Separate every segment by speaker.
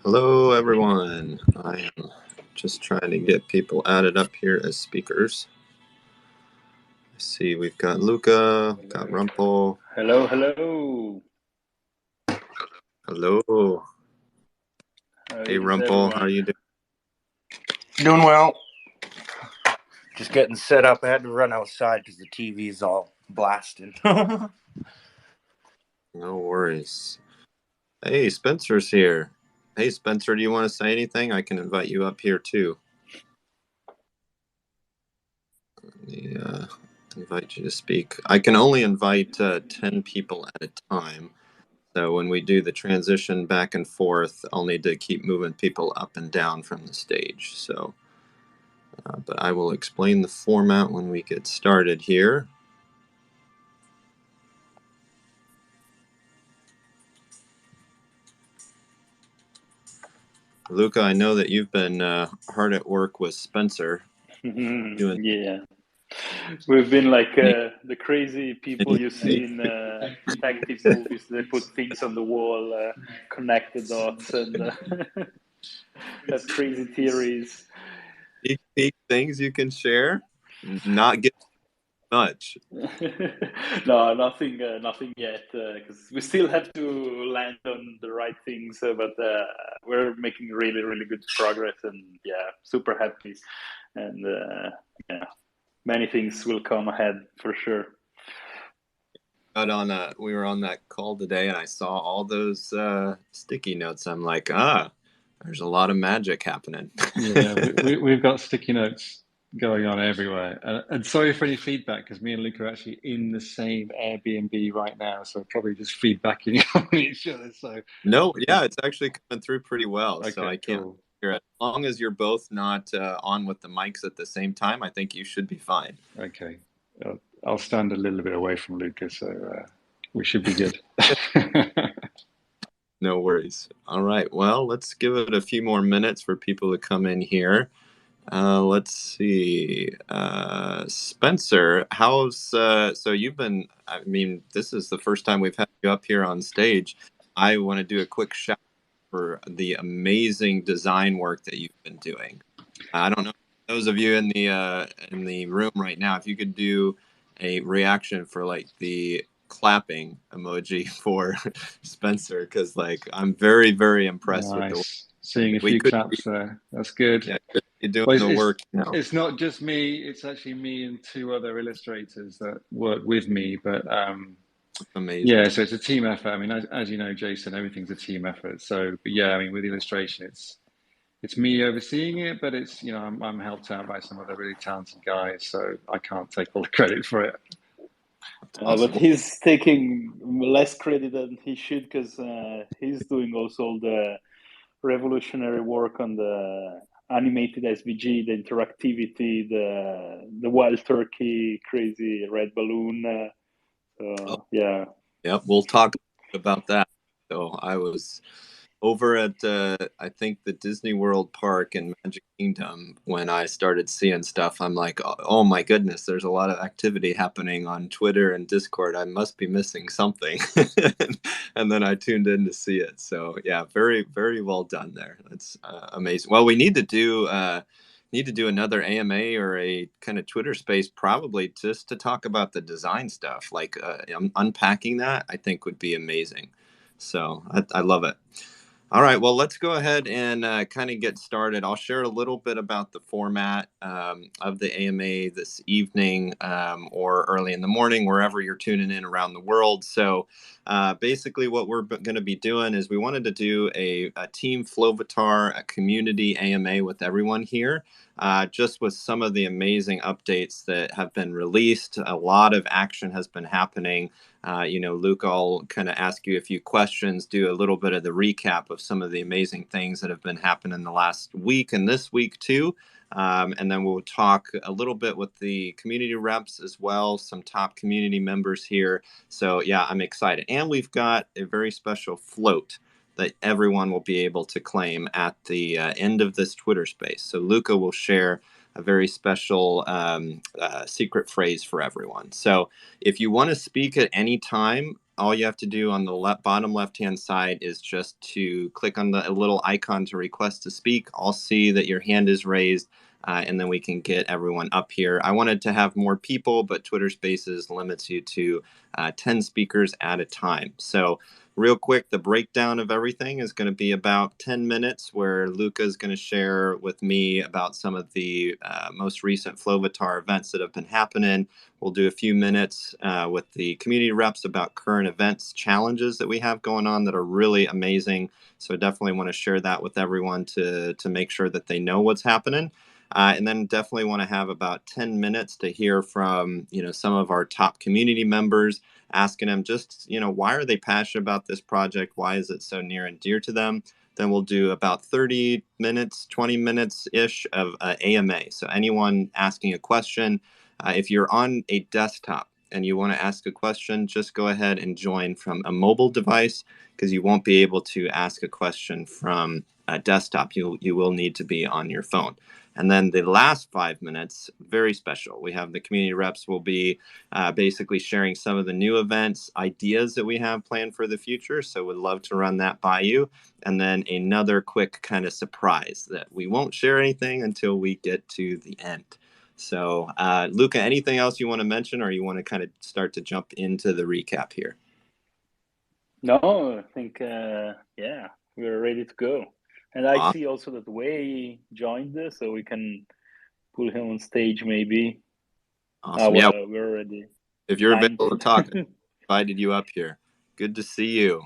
Speaker 1: Hello, everyone. I am just trying to get people added up here as speakers. I see we've got Luca, we've got Rumpel.
Speaker 2: Hello, hello.
Speaker 1: Hello. Hey, Rumpel, how are you doing?
Speaker 3: Doing well. Just getting set up. I had to run outside because the TV's all blasting.
Speaker 1: No worries. Hey, Spencer's here. Hey, Spencer, do you want to say anything? I can invite you up here too. Let me invite you to speak. I can only invite 10 people at a time. So when we do the transition back and forth, I'll need to keep moving people up and down from the stage. So, but I will explain the format when we get started here. Luca, I know that you've been hard at work with Spencer.
Speaker 2: Yeah. We've been like the crazy people you see in detective movies. They put things on the wall, connect the dots, and have crazy theories.
Speaker 1: Big things you can share, not get much.
Speaker 2: No, nothing yet, because we still have to land on the right things. But we're making really, really good progress, and yeah, super happy. And yeah, many things will come ahead for sure.
Speaker 1: But we were on that call today, and I saw all those sticky notes. I'm like, there's a lot of magic happening.
Speaker 4: Yeah, we've got sticky notes going on everywhere. And sorry for any feedback, because me and Luca are actually in the same Airbnb right now, so probably just feedbacking on each other. So
Speaker 1: no, yeah, it's actually coming through pretty well.
Speaker 4: Okay,
Speaker 1: so I can't
Speaker 4: cool.
Speaker 1: hear it. As long as you're both not on with the mics at the same time, I think you should be fine.
Speaker 4: Okay, I'll stand a little bit away from Luca, so we should be good.
Speaker 1: No worries. All right. Well, let's give it a few more minutes for people to come in here. Let's see. Spencer, so you've been, I mean, this is the first time we've had you up here on stage. I want to do a quick shout out for the amazing design work that you've been doing. I don't know, those of you in the room right now, if you could do a reaction for like the clapping emoji for Spencer, because like I'm very, very impressed with the work.
Speaker 4: Seeing a few claps there. That's good.
Speaker 1: Yeah, you're doing the work.
Speaker 4: It's not just me. It's actually me and two other illustrators that work with me. But
Speaker 1: amazing.
Speaker 4: Yeah, so it's a team effort. I mean, as you know, Jason, everything's a team effort. So, but yeah, I mean, with illustration, it's me overseeing it, but it's, you know, I'm helped out by some other really talented guys, so I can't take all the credit for it.
Speaker 2: But he's taking less credit than he should, because he's doing also all the revolutionary work on the animated SVG, the interactivity, the wild turkey, crazy red balloon. Yeah.
Speaker 1: Yep, we'll talk about that. So I was over at I think the Disney World Park in Magic Kingdom when I started seeing stuff. I'm like, oh my goodness, there's a lot of activity happening on Twitter and Discord. I must be missing something. And then I tuned in to see it. So yeah, very, very well done there. That's amazing. Well, we need to do another AMA or a kind of Twitter space, probably just to talk about the design stuff. Like unpacking that, I think would be amazing. So I love it. All right, well, let's go ahead and kind of get started. I'll share a little bit about the format of the AMA this evening or early in the morning, wherever you're tuning in around the world. So basically what we're going to be doing is we wanted to do a Team Flovatar, a community AMA with everyone here, just with some of the amazing updates that have been released. A lot of action has been happening. Luke, I'll kind of ask you a few questions, do a little bit of the recap of some of the amazing things that have been happening the last week and this week too. And then we'll talk a little bit with the community reps as well, some top community members here. So yeah, I'm excited. And we've got a very special float that everyone will be able to claim at the end of this Twitter space. So Luca will share a very special secret phrase for everyone. So if you want to speak at any time, all you have to do on the bottom left-hand side is just to click on the little icon to request to speak. I'll see that your hand is raised, and then we can get everyone up here. I wanted to have more people, but Twitter Spaces limits you to 10 speakers at a time. So real quick, the breakdown of everything is going to be about 10 minutes where Luca is going to share with me about some of the most recent Flovatar events that have been happening. We'll do a few minutes with the community reps about current events, challenges that we have going on that are really amazing. So I definitely want to share that with everyone to make sure that they know what's happening. And then definitely want to have about 10 minutes to hear from, some of our top community members, asking them just, why are they passionate about this project? Why is it so near and dear to them? Then we'll do about 30 minutes, 20 minutes-ish of AMA. So anyone asking a question, if you're on a desktop and you want to ask a question, just go ahead and join from a mobile device because you won't be able to ask a question from a desktop. You will need to be on your phone. And then the last 5 minutes, very special. We have the community reps will be basically sharing some of the new events, ideas that we have planned for the future. So would love to run that by you. And then another quick kind of surprise that we won't share anything until we get to the end. So Luca, anything else you want to mention, or you want to kind of start to jump into the recap here?
Speaker 2: No, I think, we're ready to go. And I see also that Wei joined this, so we can pull him on stage maybe.
Speaker 1: Awesome.
Speaker 2: We're ready.
Speaker 1: If you're available to talk, I invited you up here. Good to see you.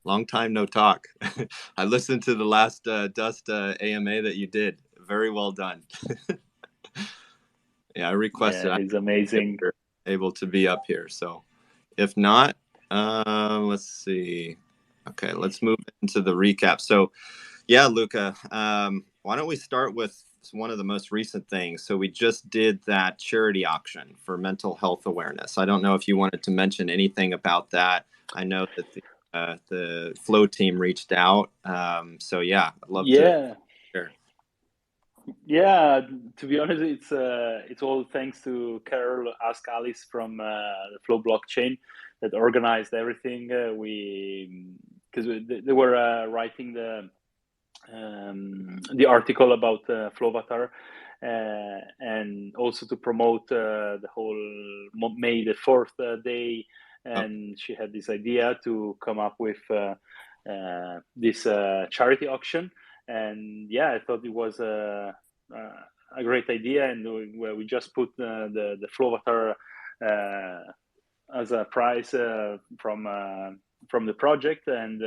Speaker 1: Long time no talk. I listened to the last Dust AMA that you did. Very well done. Yeah, I requested.
Speaker 2: Yeah, he's amazing.
Speaker 1: You're able to be up here. So if not, let's see. Okay, let's move into the recap. So yeah, Luca, why don't we start with one of the most recent things? So we just did that charity auction for mental health awareness. I don't know if you wanted to mention anything about that. I know that the Flow team reached out. So yeah, I'd love to share.
Speaker 2: Yeah, to be honest, it's all thanks to Carol Ask Alice from the Flow blockchain that organized everything. Because they were writing the article about Flovatar, and also to promote the whole May the 4th day. And she had this idea to come up with this charity auction. And yeah, I thought it was a great idea, and we just put the Flovatar as a prize from the project, and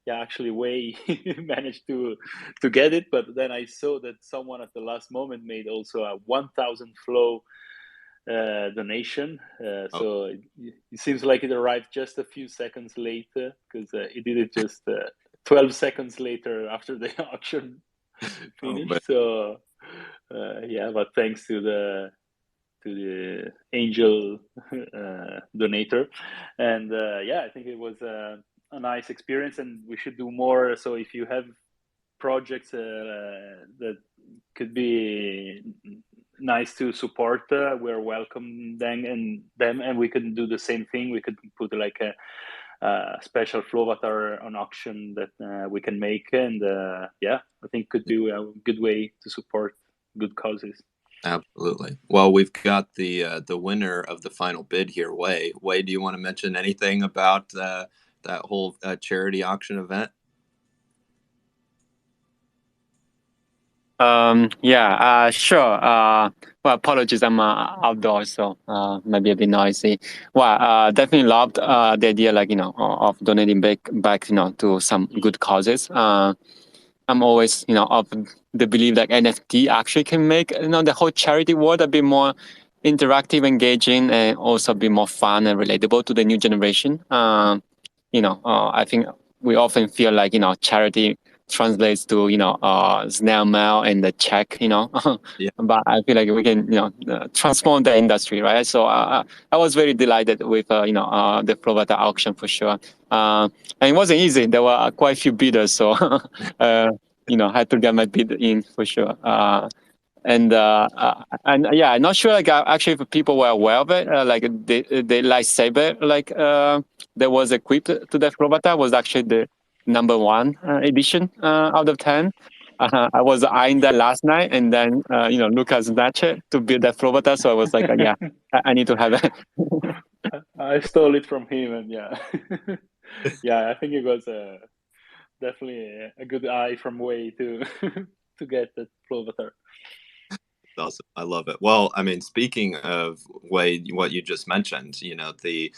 Speaker 2: yeah, actually Wei managed to get it, but then I saw that someone at the last moment made also a 1,000 Flow donation. So it seems like it arrived just a few seconds later, because it did it just 12 seconds later after the auction finished. So yeah, but thanks to the angel donator, and yeah, I think it was a nice experience, and we should do more. So if you have projects that could be nice to support, we're welcome them, and we can do the same thing. We could put like a special Flovatar on auction that we can make, and yeah, I think could be a good way to support good causes.
Speaker 1: Absolutely. Well, we've got the winner of the final bid here, Wei. Wei, do you want to mention anything about that whole charity auction event?
Speaker 5: Sure. Well, apologies, I'm outdoors, so maybe a bit noisy. Well, definitely loved the idea, like, of donating back, to some good causes. I'm always, of the belief that NFT actually can make, the whole charity world a bit more interactive, engaging, and also a bit more fun and relatable to the new generation. I think we often feel like, charity translates to, snail mail and the check,
Speaker 1: Yeah.
Speaker 5: But I feel like we can, transform the industry, right? So I was very delighted with, the Flovatar auction for sure. And it wasn't easy. There were quite a few bidders, so, had to get my bid in for sure. And yeah, I'm not sure, like, actually if people were aware of it, like they lightsaber, like, that was equipped to the Flovatar was actually the number 1 edition out of 10. I was eyeing that last night, and then Lucas snatched it to build that Flovatar. So I was like, yeah, I need to have it.
Speaker 2: I stole it from him, and yeah, I think it was definitely a good eye from Way to to get that Flovatar.
Speaker 1: Awesome. I love it. Well, I mean, speaking of what you just mentioned, the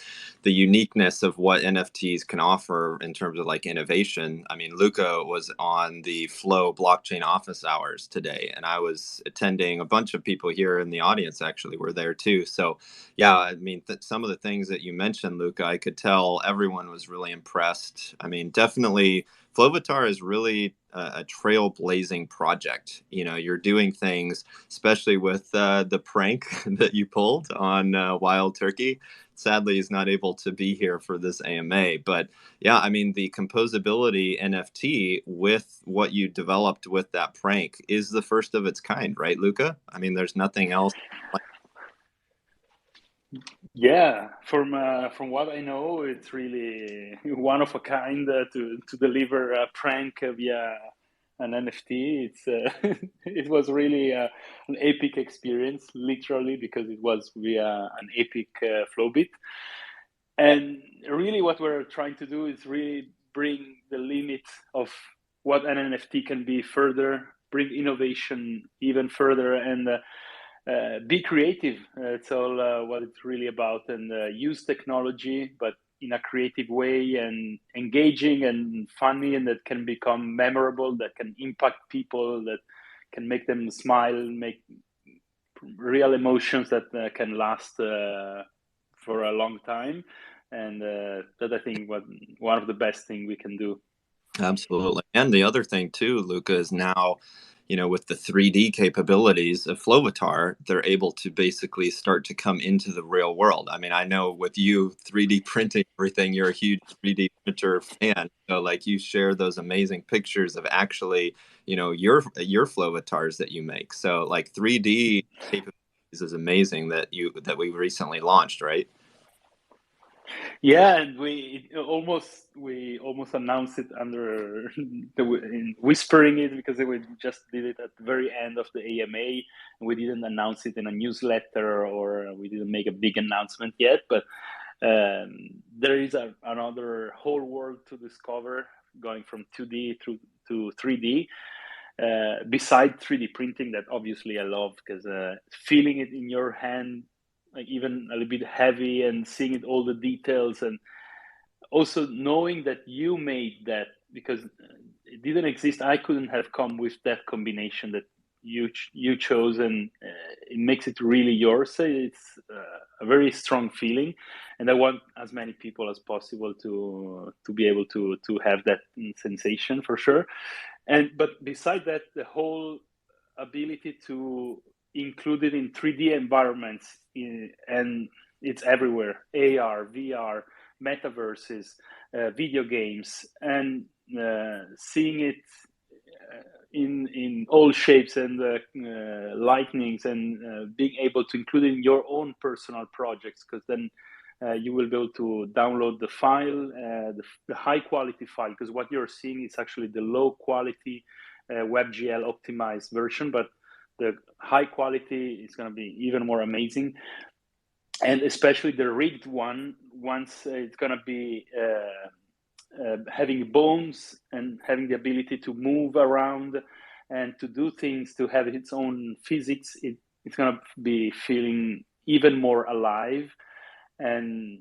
Speaker 1: uniqueness of what NFTs can offer in terms of like innovation. I mean, Luca was on the Flow blockchain office hours today, and I was attending. A bunch of people here in the audience actually were there too. So yeah, I mean, some of the things that you mentioned, Luca, I could tell everyone was really impressed. I mean, definitely Flovatar is really a trailblazing project. You're doing things, especially with the prank that you pulled on Wild Turkey. Sadly, he's not able to be here for this AMA. But yeah, I mean, the composability NFT with what you developed with that prank is the first of its kind, right, Luca? I mean, there's nothing else.
Speaker 2: Yeah, from what I know, it's really one of a kind to deliver a prank via an NFT. It was really an epic experience, literally, because it was via an epic flow bit. And really, what we're trying to do is really bring the limit of what an NFT can be further, bring innovation even further, and be creative. It's all what it's really about, and use technology, but in a creative way, and engaging and funny, and that can become memorable, that can impact people, that can make them smile, make real emotions that can last for a long time. And that I think one of the best thing we can do.
Speaker 1: Absolutely. And the other thing too, Luca, is now, with the 3D capabilities of Flovatar, they're able to basically start to come into the real world. I mean, I know with you 3D printing everything, you're a huge 3D printer fan. So like you share those amazing pictures of actually, your Flovatars that you make. So like 3D capabilities is amazing that we recently launched, right?
Speaker 2: Yeah, and we almost announced it under in whispering it, because we just did it at the very end of the AMA, and we didn't announce it in a newsletter, or we didn't make a big announcement yet. But there is another whole world to discover, going from 2D through to 3D. Beside 3D printing, that obviously I love, because feeling it in your hand, like even a little bit heavy, and seeing it, all the details, and also knowing that you made that, because it didn't exist. I couldn't have come with that combination that you chose, and it makes it really yours. So it's a very strong feeling, and I want as many people as possible to be able to have that sensation, for sure. But beside that, the whole ability to include it in 3D environments, and it's everywhere: AR, VR, metaverses, video games, and seeing it in all shapes and lightnings, and being able to include it in your own personal projects, because then you will be able to download the file, the high quality file, because what you're seeing is actually the low quality WebGL optimized version, but the high quality is going to be even more amazing. And especially the rigged one, once it's going to be having bones and having the ability to move around and to do things, to have its own physics, it's going to be feeling even more alive. And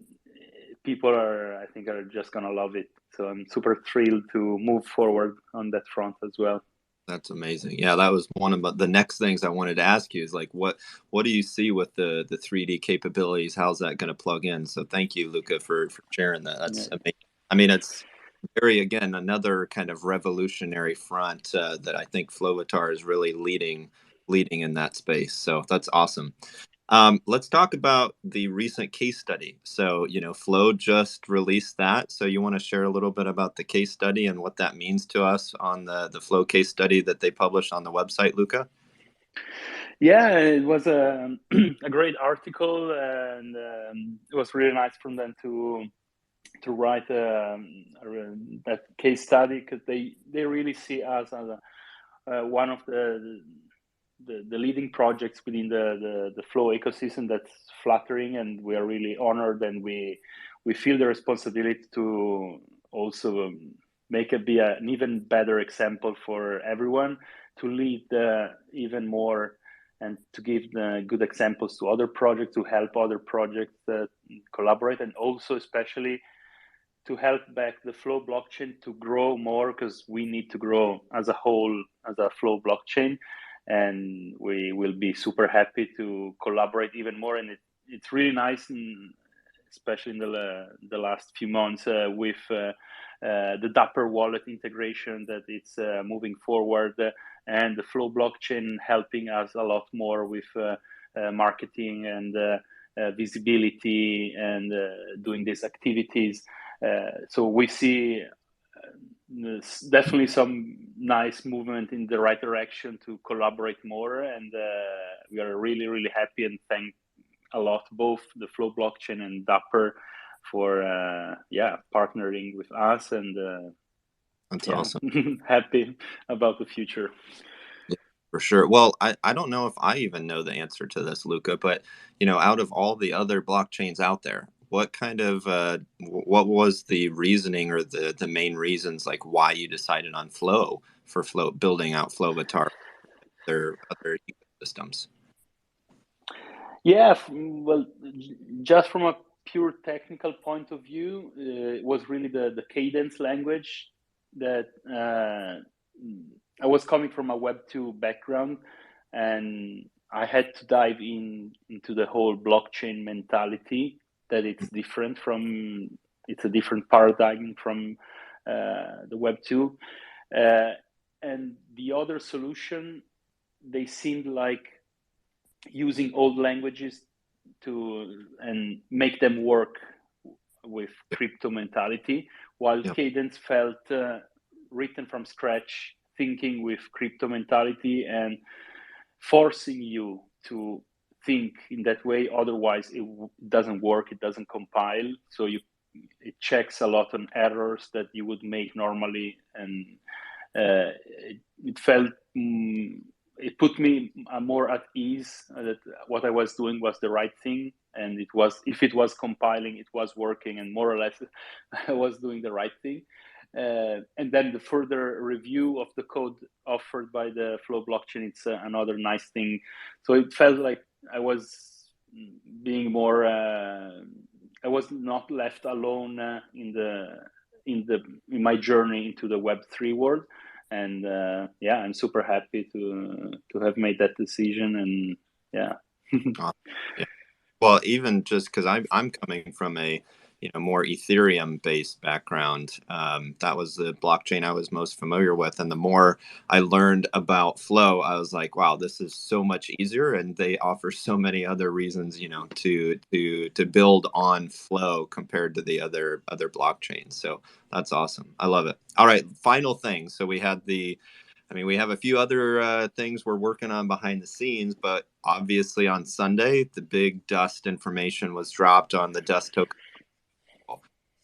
Speaker 2: people I think are just going to love it. So I'm super thrilled to move forward on that front as well.
Speaker 1: That's amazing. Yeah, that was one of the next things I wanted to ask you, is like, what do you see with the 3D capabilities? How's that going to plug in? So thank you, Luca, for sharing that. That's amazing. I mean, it's again, another kind of revolutionary front that I think Flovatar is really leading in that space. So that's awesome. Let's talk about the recent case study. So, Flow just released that. So you want to share a little bit about the case study and what that means to us on the Flow case study that they published on the website, Luca?
Speaker 2: Yeah, it was a great article, and it was really nice from them to write that case study, because they really see us as one of the leading projects within the Flow ecosystem that's flattering, and we are really honored, and we feel the responsibility to also make it be an even better example for everyone, to lead even more, and to give good examples to other projects, to help other projects collaborate, and also especially to help back the Flow blockchain to grow more, because we need to grow as a whole, as a Flow blockchain, and we will be super happy to collaborate even more. And it's really nice, especially in the last few months, with the Dapper wallet integration, that it's moving forward, and the Flow blockchain helping us a lot more with marketing and visibility, and doing these activities. So we see definitely some nice movement in the right direction to collaborate more, and we are really, really happy, and thank a lot both the Flow blockchain and Dapper for partnering with us, and
Speaker 1: That's awesome.
Speaker 2: happy about the future.
Speaker 1: Yeah, for sure. Well, I don't know if I even know the answer to this, Luca, but out of all the other blockchains out there, what kind of what was the reasoning, or the main reasons, like why you decided on Flow for building out Flovatar, other ecosystems?
Speaker 2: Yeah, well, just from a pure technical point of view, it was really the cadence language that I was coming from a Web 2 background, and I had to dive into the whole blockchain mentality, that it's a different paradigm from the Web 2. And the other solution, they seemed like using old languages and make them work with crypto mentality, while Cadence felt written from scratch, thinking with crypto mentality, and forcing you to think in that way. Otherwise, it doesn't work, it doesn't compile. So it checks a lot on errors that you would make normally, and it felt it put me more at ease that what I was doing was the right thing, and if it was compiling, it was working, and more or less I was doing the right thing. And then the further review of the code offered by the Flow blockchain, it's another nice thing. So it felt like I was being more I was not left alone in my journey into the Web3 world. And I'm super happy to have made that decision. And yeah.
Speaker 1: Well, even just because I'm coming from a more Ethereum based background, that was the blockchain I was most familiar with, and the more I learned about Flow, I was like, wow, this is so much easier, and they offer so many other reasons to build on Flow compared to the other blockchains. So that's awesome. I love it. All right, final thing. So we have a few other things we're working on behind the scenes, but obviously on Sunday, the big dust information was dropped on the dust token.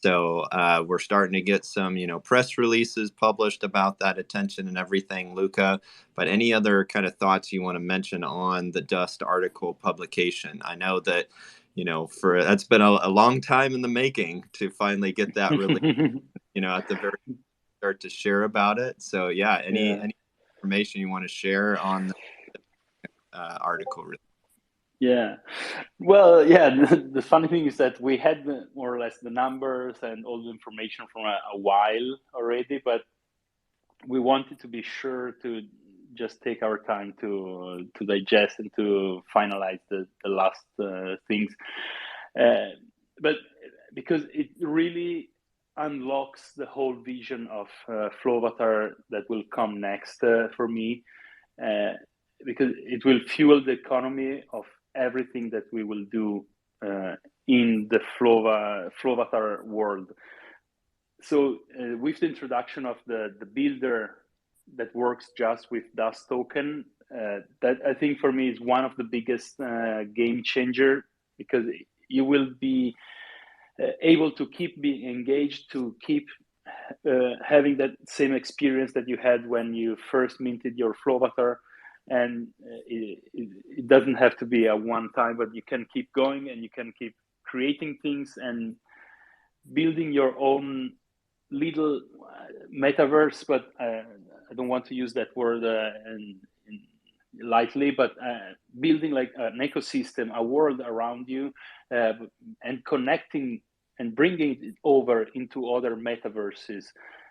Speaker 1: So we're starting to get some, press releases published about that attention and everything, Luca. But any other kind of thoughts you want to mention on the dust article publication? I know that, that's been a long time in the making to finally get that release, at the very start to share about it. So any information you want to share on the article?
Speaker 2: Yeah, well, the funny thing is that we had more or less the numbers and all the information from a while already, but we wanted to be sure to just take our time to digest and to finalize the last things, but because it really unlocks the whole vision of Flovatar that will come next for me, because it will fuel the economy of everything that we will do in the Flovatar world. So with the introduction of the builder that works just with Dust token, that I think for me is one of the biggest game changer, because you will be able to keep being engaged, to keep having that same experience that you had when you first minted your Flovatar. And it doesn't have to be a one time, but you can keep going and you can keep creating things and building your own little metaverse. But I don't want to use that word lightly, but building like an ecosystem, a world around you, and connecting and bringing it over into other metaverses,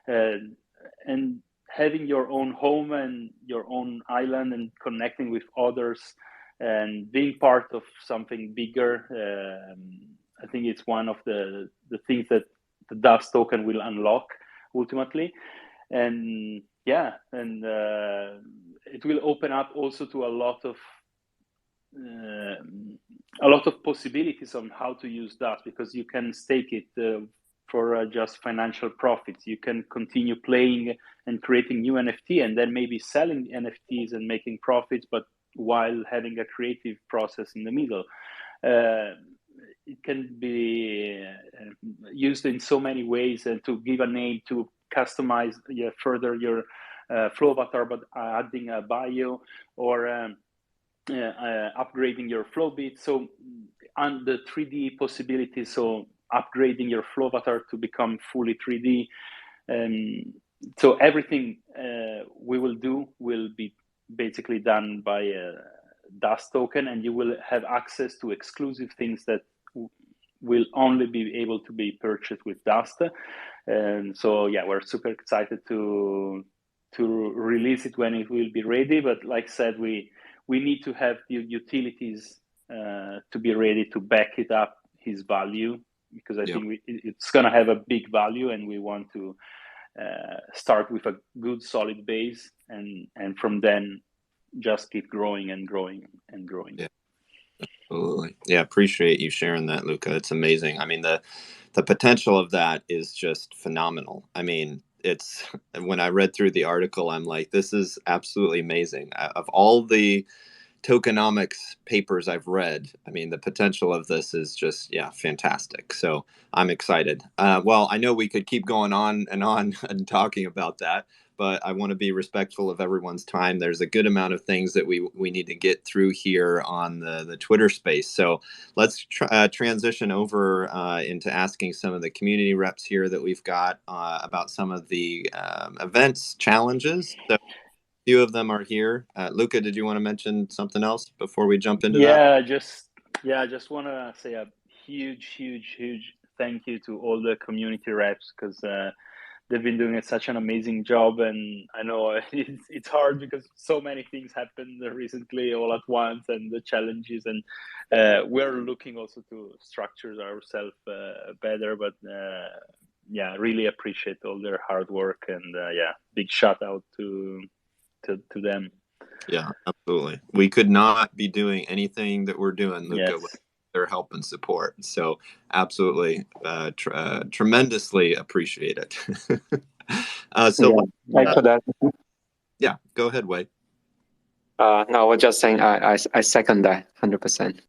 Speaker 2: and having your own home and your own island and connecting with others and being part of something bigger. I think it's one of the things that the dust token will unlock ultimately. And yeah, and it will open up also to a lot of possibilities on how to use dust, because you can stake it for just financial profits. You can continue playing and creating new NFT and then maybe selling NFTs and making profits, but while having a creative process in the middle. It can be used in so many ways, and to give a name, to customize further your Flovatar, but adding a bio or upgrading your Flowbit. So on the 3D possibilities, so upgrading your Flovatar to become fully 3D. So everything we will do will be basically done by a dust token, and you will have access to exclusive things that will only be able to be purchased with dust. And so yeah, we're super excited to release it when it will be ready. But like I said, we need to have the utilities to be ready to back it up his value, because I think it's going to have a big value, and we want to start with a good solid base, and from then just keep growing and growing and growing.
Speaker 1: Yeah, absolutely. Yeah, appreciate you sharing that, Luca. It's amazing. I mean, the potential of that is just phenomenal. I mean, it's, when I read through the article, I'm like, this is absolutely amazing. Of all the tokenomics papers I've read, I mean, the potential of this is just, yeah, fantastic. So I'm excited. Well, I know we could keep going on and talking about that, but I want to be respectful of everyone's time. There's a good amount of things that we need to get through here on the Twitter space. So let's transition over into asking some of the community reps here that we've got about some of the events challenges. So few of them are here. Luca, did you want to mention something else before we jump into that?
Speaker 2: I just want to say a huge thank you to all the community reps, because they've been doing such an amazing job. And I know it's hard because so many things happened recently all at once, and the challenges, and we're looking also to structure ourselves better. But really appreciate all their hard work, and big shout out to them.
Speaker 1: Yeah, absolutely. We could not be doing anything that we're doing, Luca, with their help and support. So absolutely, tremendously appreciate it. Yeah, go ahead, Wade.
Speaker 5: No, I was just saying I second that 100%.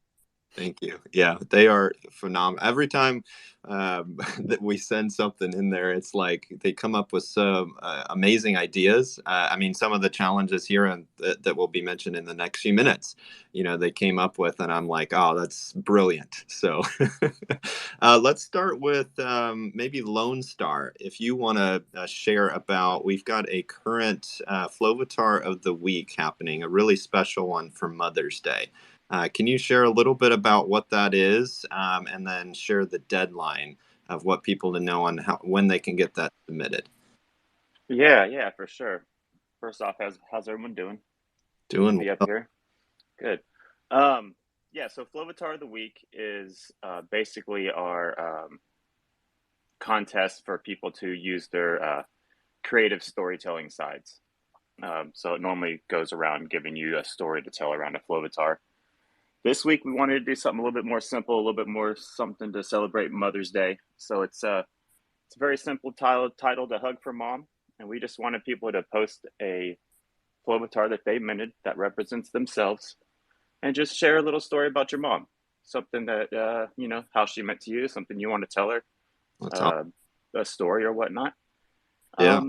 Speaker 1: Thank you. Yeah, they are phenomenal. Every time that we send something in there, it's like they come up with some amazing ideas. I mean, some of the challenges here and that will be mentioned in the next few minutes, they came up with, and I'm like, oh, that's brilliant. So let's start with maybe Lone Star. If you want to share about, we've got a current Flovatar of the Week happening, a really special one for Mother's Day. Can you share a little bit about what that is, and then share the deadline of what people to know on when they can get that submitted?
Speaker 6: Yeah, for sure. First off, how's everyone doing?
Speaker 1: Doing
Speaker 6: well. Up here. Good. So Flovatar of the Week is basically our contest for people to use their creative storytelling sides. So it normally goes around giving you a story to tell around a Flovatar. This week, we wanted to do something a little bit more simple, a little bit more something to celebrate Mother's Day. So it's a very simple titled A Hug for Mom. And we just wanted people to post a Flovatar that they minted that represents themselves, and just share a little story about your mom. something that how she meant to you, something you want to tell her,
Speaker 1: That's all.
Speaker 6: a story or whatnot.
Speaker 1: Yeah.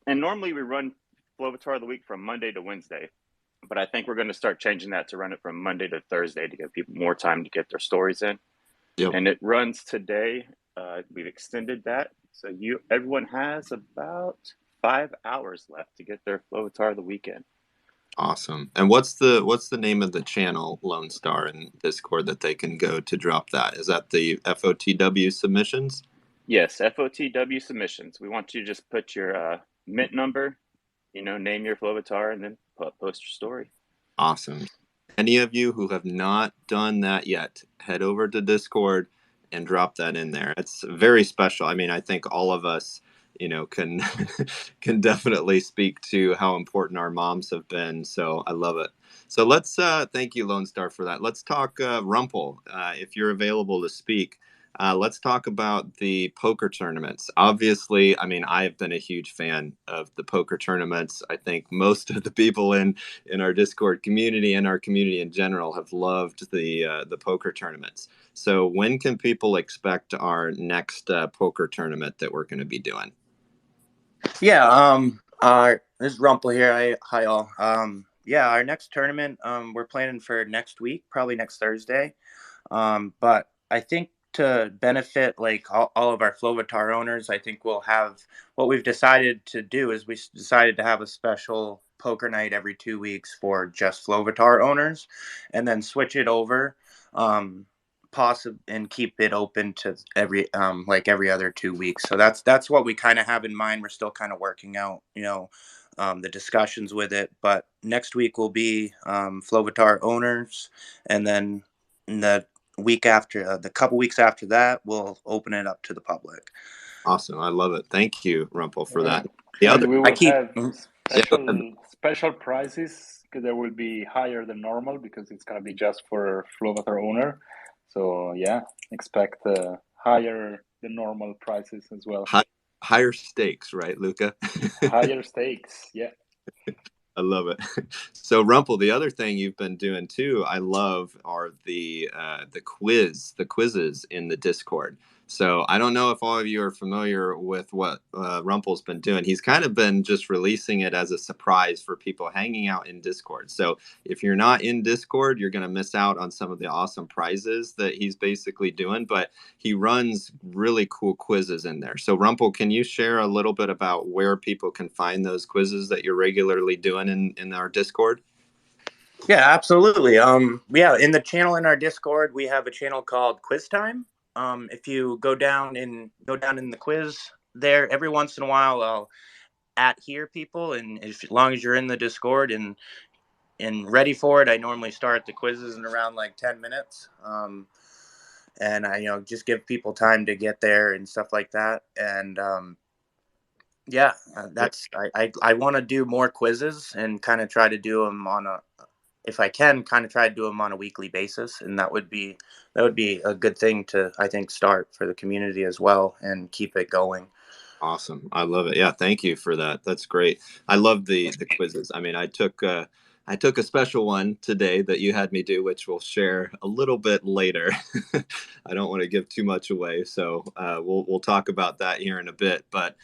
Speaker 6: And normally we run Flovatar of the Week from Monday to Wednesday, but I think we're going to start changing that to run it from Monday to Thursday to give people more time to get their stories in.
Speaker 1: Yep.
Speaker 6: And it runs today. We've extended that, so everyone has about 5 hours left to get their Flovatar of the weekend.
Speaker 1: Awesome. And what's the name of the channel, Lone Star, in Discord that they can go to drop that? Is that the FOTW submissions?
Speaker 6: Yes, FOTW submissions. We want you to just put your mint number, name your Flovatar, and then post your story.
Speaker 1: Awesome. Any of you who have not done that yet, head over to Discord and drop that in there. It's very special. I mean, I think all of us, can can definitely speak to how important our moms have been. So I love it. So let's thank you, Lone Star, for that. Let's talk Rumpel, if you're available to speak. Let's talk about the poker tournaments. Obviously, I mean, I have been a huge fan of the poker tournaments. I think most of the people in our Discord community and our community in general have loved the poker tournaments. So when can people expect our next poker tournament that we're going to be doing?
Speaker 3: Yeah, this is Rumpel here. Hi all. Yeah, our next tournament, we're planning for next week, probably next Thursday. But I think to benefit like all of our Flovatar owners, I think we'll have what we've decided to do is we decided to have a special poker night every 2 weeks for just Flovatar owners, and then switch it over, and keep it open to every other 2 weeks. So that's what we kind of have in mind. We're still kind of working out, the discussions with it. But next week will be Flovatar owners, and then the week after, the couple weeks after that, we'll open it up to the public.
Speaker 1: Awesome. I love it. Thank you, Rumpel, for that.
Speaker 2: And we will have
Speaker 1: Mhm.
Speaker 2: special prizes because they will be higher than normal because it's going to be just for Flovatar owner. So yeah, expect higher than normal prices as well.
Speaker 1: Higher stakes, right, Luca?
Speaker 2: Higher stakes, yeah.
Speaker 1: I love it. So Rumpel, the other thing you've been doing too, I love, are the quizzes in the Discord. So I don't know if all of you are familiar with what Rumpel's been doing. He's kind of been just releasing it as a surprise for people hanging out in Discord. So if you're not in Discord, you're going to miss out on some of the awesome prizes that he's basically doing. But he runs really cool quizzes in there. So Rumpel, can you share a little bit about where people can find those quizzes that you're regularly doing in our Discord?
Speaker 3: Yeah, absolutely. Yeah, in the channel in our Discord, we have a channel called Quiz Time. If you go down in the quiz there, every once in a while I'll hear people, and as long as you're in the Discord and ready for it, I normally start the quizzes in around like 10 minutes. And I just give people time to get there and stuff like that. And that's I want to do more quizzes and kind of try to do them if I can, kind of try to do them on a weekly basis, and that would be a good thing to, I think, start for the community as well and keep it going.
Speaker 1: Awesome. I love it. Yeah, thank you for that. That's great. I love the quizzes. I mean, I took a special one today that you had me do, which we'll share a little bit later. I don't want to give too much away, so we'll talk about that here in a bit. But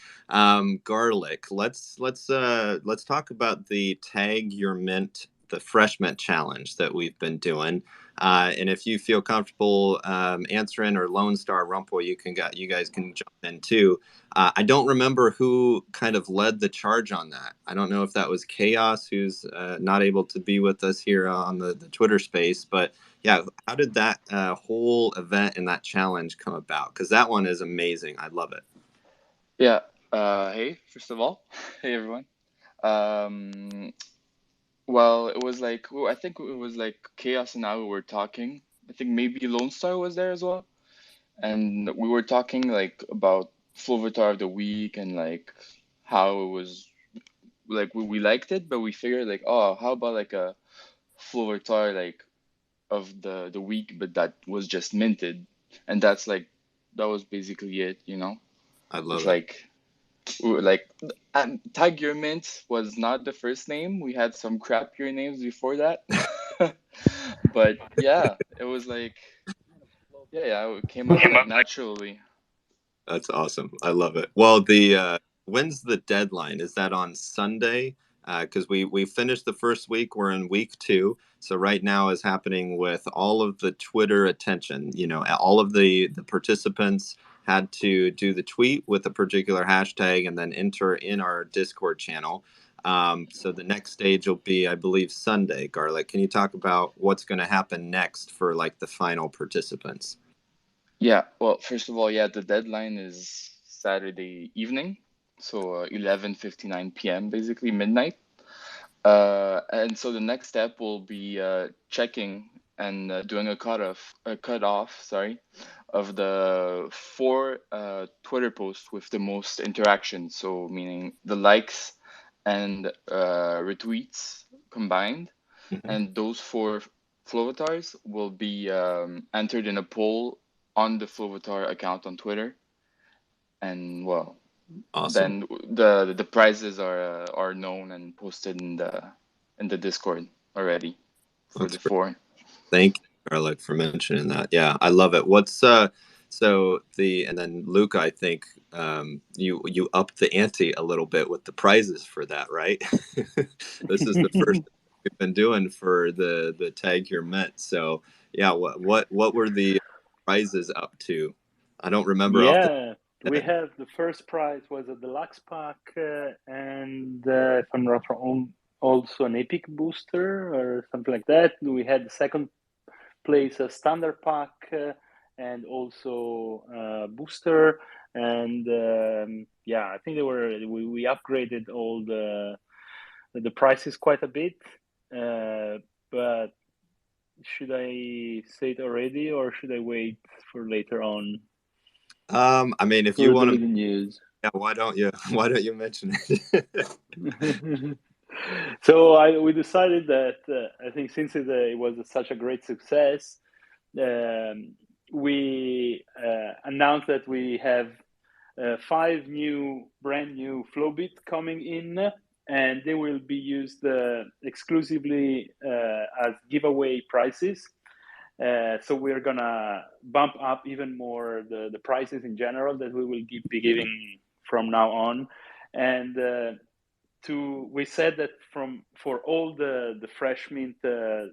Speaker 1: garlic, let's talk about the Tag Your Mint, the Fresh Mint challenge that we've been doing. And if you feel comfortable answering, or Lone Star, Rumpel, you guys can jump in too. I don't remember who kind of led the charge on that. I don't know if that was Chaos, who's not able to be with us here on the Twitter space. But yeah, how did that whole event and that challenge come about? Because that one is amazing. I love it.
Speaker 7: Yeah. Hey, first of all, hey everyone. Well, it was like, I think it was like Chaos and I were talking. I think maybe Lone Star was there as well. And we were talking like about Flovatar of the week and like how it was like we liked it, but we figured like, oh, how about like a Flovatar like of the week, but that was just minted. And that was basically it,
Speaker 1: I love
Speaker 7: It's
Speaker 1: it.
Speaker 7: like Tag Your Mint was not the first name. We had some crappier names before that. But yeah, it was like, yeah, it came up like naturally.
Speaker 1: That's awesome. I love it. Well, the when's the deadline? Is that on Sunday? Because we finished the first week, we're in week 2. So right now is happening with all of the Twitter attention. You know, all of the participants had to do the tweet with a particular hashtag and then enter in our Discord channel. So the next stage will be, I believe, Sunday. Garlic, can you talk about what's going to happen next for like the final participants?
Speaker 7: Yeah, well, first of all, yeah, the deadline is Saturday evening, so 11:59 p.m., basically midnight. And so the next step will be checking and doing a cutoff, sorry, of the 4 Twitter posts with the most interactions. So meaning the likes and retweets combined, and those 4 Flovatars will be entered in a poll on the Flovatar account on Twitter, and well,
Speaker 1: Awesome.
Speaker 7: then the prizes are known and posted in the Discord already for
Speaker 1: That's
Speaker 7: the
Speaker 1: great.
Speaker 7: 4.
Speaker 1: Thank you, Garlic, for mentioning that. Yeah, I love it. What's so the and then Luca, I think you upped the ante a little bit with the prizes for that, right? This is the first we've been doing for the tag your Met. So yeah, what were the prizes up to? I don't remember off the
Speaker 2: Yeah, we
Speaker 1: head.
Speaker 2: have the first prize was a deluxe pack, and if I'm not wrong, also an epic booster or something like that. We had the second place a standard pack, and also a booster. And yeah, I think we upgraded all the prices quite a bit. But should I say it already, or should I wait for later on
Speaker 1: I mean, if you
Speaker 2: for the
Speaker 1: want to,
Speaker 2: little news?
Speaker 1: yeah, why don't you? Why don't you mention it?
Speaker 2: So we decided that I think since it was such a great success, we announced that we have 5 brand new Flowbit coming in, and they will be used exclusively as giveaway prizes. So we're gonna bump up even more the prices in general that we will be giving from now on. And we said that for all the fresh mint, the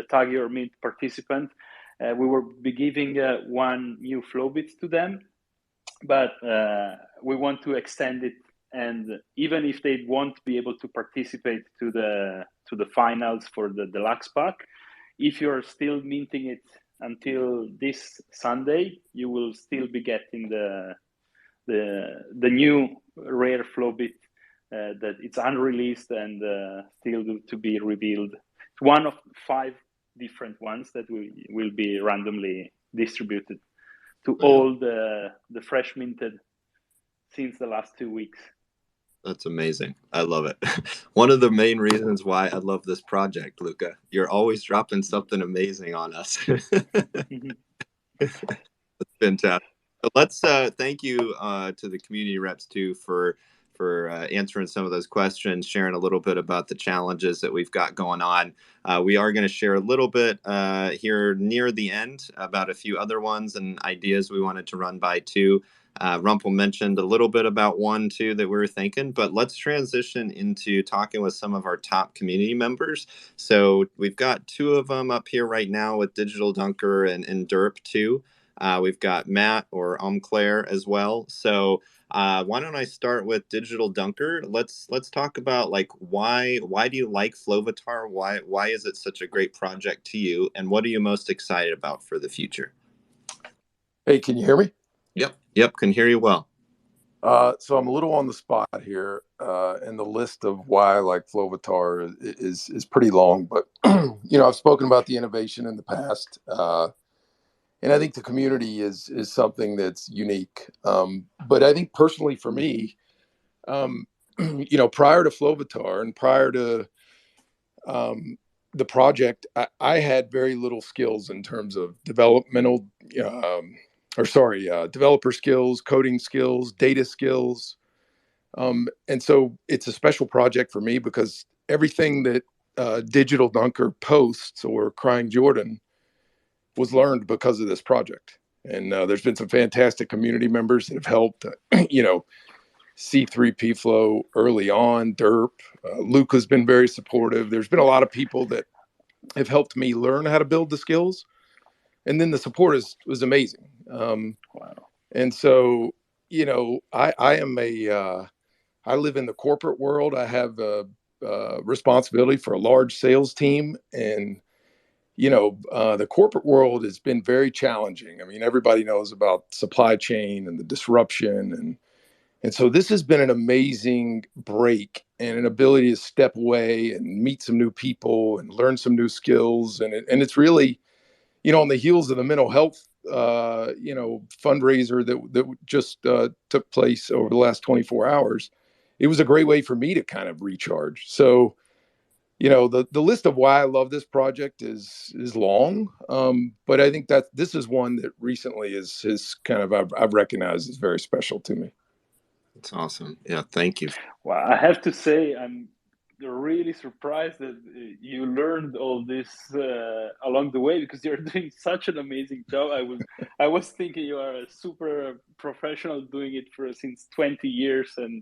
Speaker 2: tag your mint participant, we will be giving 1 new Flowbit to them, but we want to extend it. And even if they won't be able to participate to the finals for the deluxe pack, if you're still minting it until this Sunday, you will still be getting the new rare Flowbit that it's unreleased and still to be revealed. It's one of 5 different ones that will be randomly distributed to all the fresh minted since the last 2 weeks.
Speaker 1: That's amazing. I love it. One of the main reasons why I love this project, Luca, you're always dropping something amazing on us. That's fantastic. But let's thank you to the community reps too for answering some of those questions, sharing a little bit about the challenges that we've got going on. We are going to share a little bit here near the end about a few other ones and ideas we wanted to run by too. Rumpel mentioned a little bit about one too that we were thinking, but let's transition into talking with some of our top community members. So we've got 2 of them up here right now with Digital Dunker and Derp too. We've got Matt or Claire as well. So why don't I start with Digital Dunker? Let's talk about like why do you like Flovatar? Why is it such a great project to you? And what are you most excited about for the future?
Speaker 8: Hey, can you hear me?
Speaker 1: Yep, can hear you well.
Speaker 8: So I'm a little on the spot here, and the list of why I like Flovatar is pretty long. But I've spoken about the innovation in the past, and I think the community is something that's unique. But I think personally for me, prior to Flovatar and prior to the project, I had very little skills in terms of developer skills, coding skills, data skills. And so it's a special project for me because everything that Digital Dunker posts or Crying Jordan was learned because of this project. And there's been some fantastic community members that have helped, C3P Flow early on, Derp. Luca's been very supportive. There's been a lot of people that have helped me learn how to build the skills. And then the support was amazing.
Speaker 2: Wow.
Speaker 8: And so, I live in the corporate world. I have a responsibility for a large sales team. And the corporate world has been very challenging. I mean, everybody knows about supply chain and the disruption. And so this has been an amazing break and an ability to step away and meet some new people and learn some new skills. And it's really, on the heels of the mental health, fundraiser that just took place over the last 24 hours, it was a great way for me to kind of recharge. So, the list of why I love this project is long, but I think that this is one that recently is kind of I've recognized is very special to me.
Speaker 1: That's awesome. Yeah, thank you.
Speaker 2: Well, I have to say, I'm really surprised that you learned all this along the way, because you're doing such an amazing job. I was thinking you are a super professional doing it since 20 years, and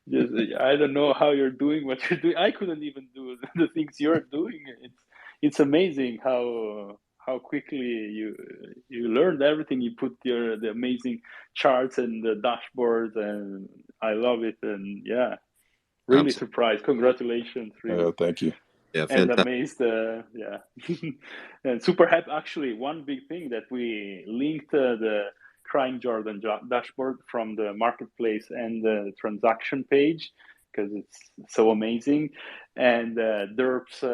Speaker 2: just, I don't know how you're doing what you're doing. I couldn't even do the things you're doing. It's amazing how quickly you learned everything. You put the amazing charts and the dashboards, and I love it. And yeah, really
Speaker 1: Absolutely.
Speaker 2: surprised. Congratulations, really.
Speaker 8: Thank you.
Speaker 1: Yeah,
Speaker 2: And
Speaker 1: fantastic.
Speaker 2: amazed. Yeah, and super happy. Actually, one big thing that we linked the Crying Jordan dashboard from the marketplace and the transaction page, because it's so amazing. And Derp's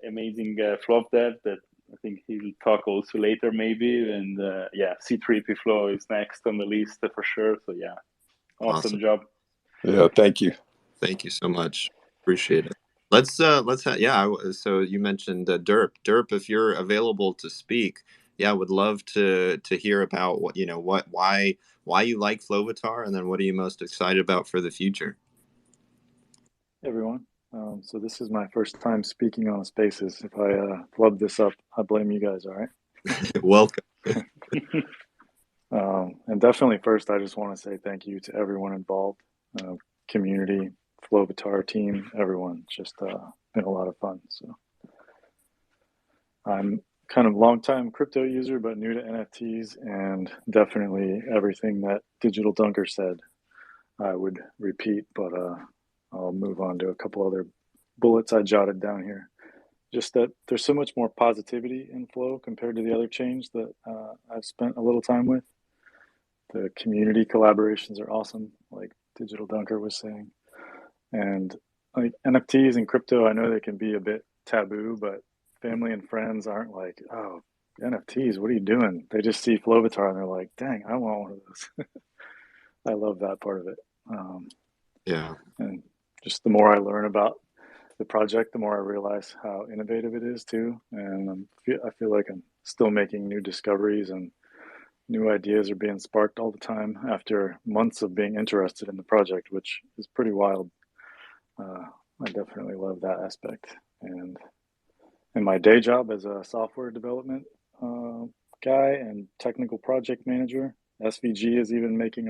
Speaker 2: amazing Flop Dev that I think he'll talk also later maybe. And yeah, C3P Flow is next on the list for sure. So yeah, awesome job.
Speaker 8: Yeah, thank you.
Speaker 1: Thank you so much. Appreciate it. Let's so you mentioned Derp. Derp, if you're available to speak, yeah, would love to hear about why you like Flovatar, and then what are you most excited about for the future?
Speaker 9: Hey everyone. So this is my first time speaking on Spaces. If I flub this up, I blame you guys, all right?
Speaker 1: Welcome.
Speaker 9: And definitely first, I just want to say thank you to everyone involved, community, Flovatar team, everyone. It's just been a lot of fun. So I'm kind of long-time crypto user, but new to NFTs, and definitely everything that Digital Dunker said, I would repeat, but I'll move on to a couple other bullets I jotted down here. Just that there's so much more positivity in Flow compared to the other chains that I've spent a little time with. The community collaborations are awesome, like Digital Dunker was saying. And like NFTs and crypto, I know they can be a bit taboo, but family and friends aren't like, oh, NFTs, what are you doing? They just see Flovatar and they're like, dang, I want one of those. I love that part of it.
Speaker 1: Yeah.
Speaker 9: And just the more I learn about the project, the more I realize how innovative it is too. And I feel like I'm still making new discoveries, and new ideas are being sparked all the time after months of being interested in the project, which is pretty wild. I definitely love that aspect. And in my day job as a software development guy and technical project manager, SVG is even making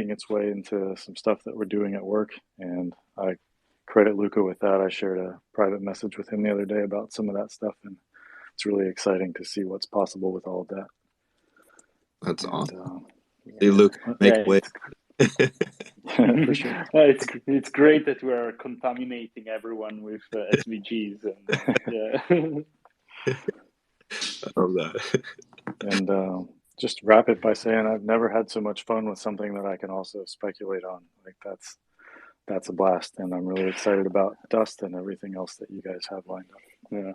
Speaker 9: its way into some stuff that we're doing at work. And I credit Luca with that. I shared a private message with him the other day about some of that stuff, and it's really exciting to see what's possible with all of that.
Speaker 1: That's awesome.
Speaker 2: Yeah.
Speaker 1: Hey, Luke, make way.
Speaker 9: For sure.
Speaker 2: It's great that we're contaminating everyone with SVGs. And, yeah.
Speaker 1: I love that.
Speaker 9: And just wrap it by saying I've never had so much fun with something that I can also speculate on. Like that's a blast, and I'm really excited about Dust and everything else that you guys have lined up.
Speaker 2: Yeah.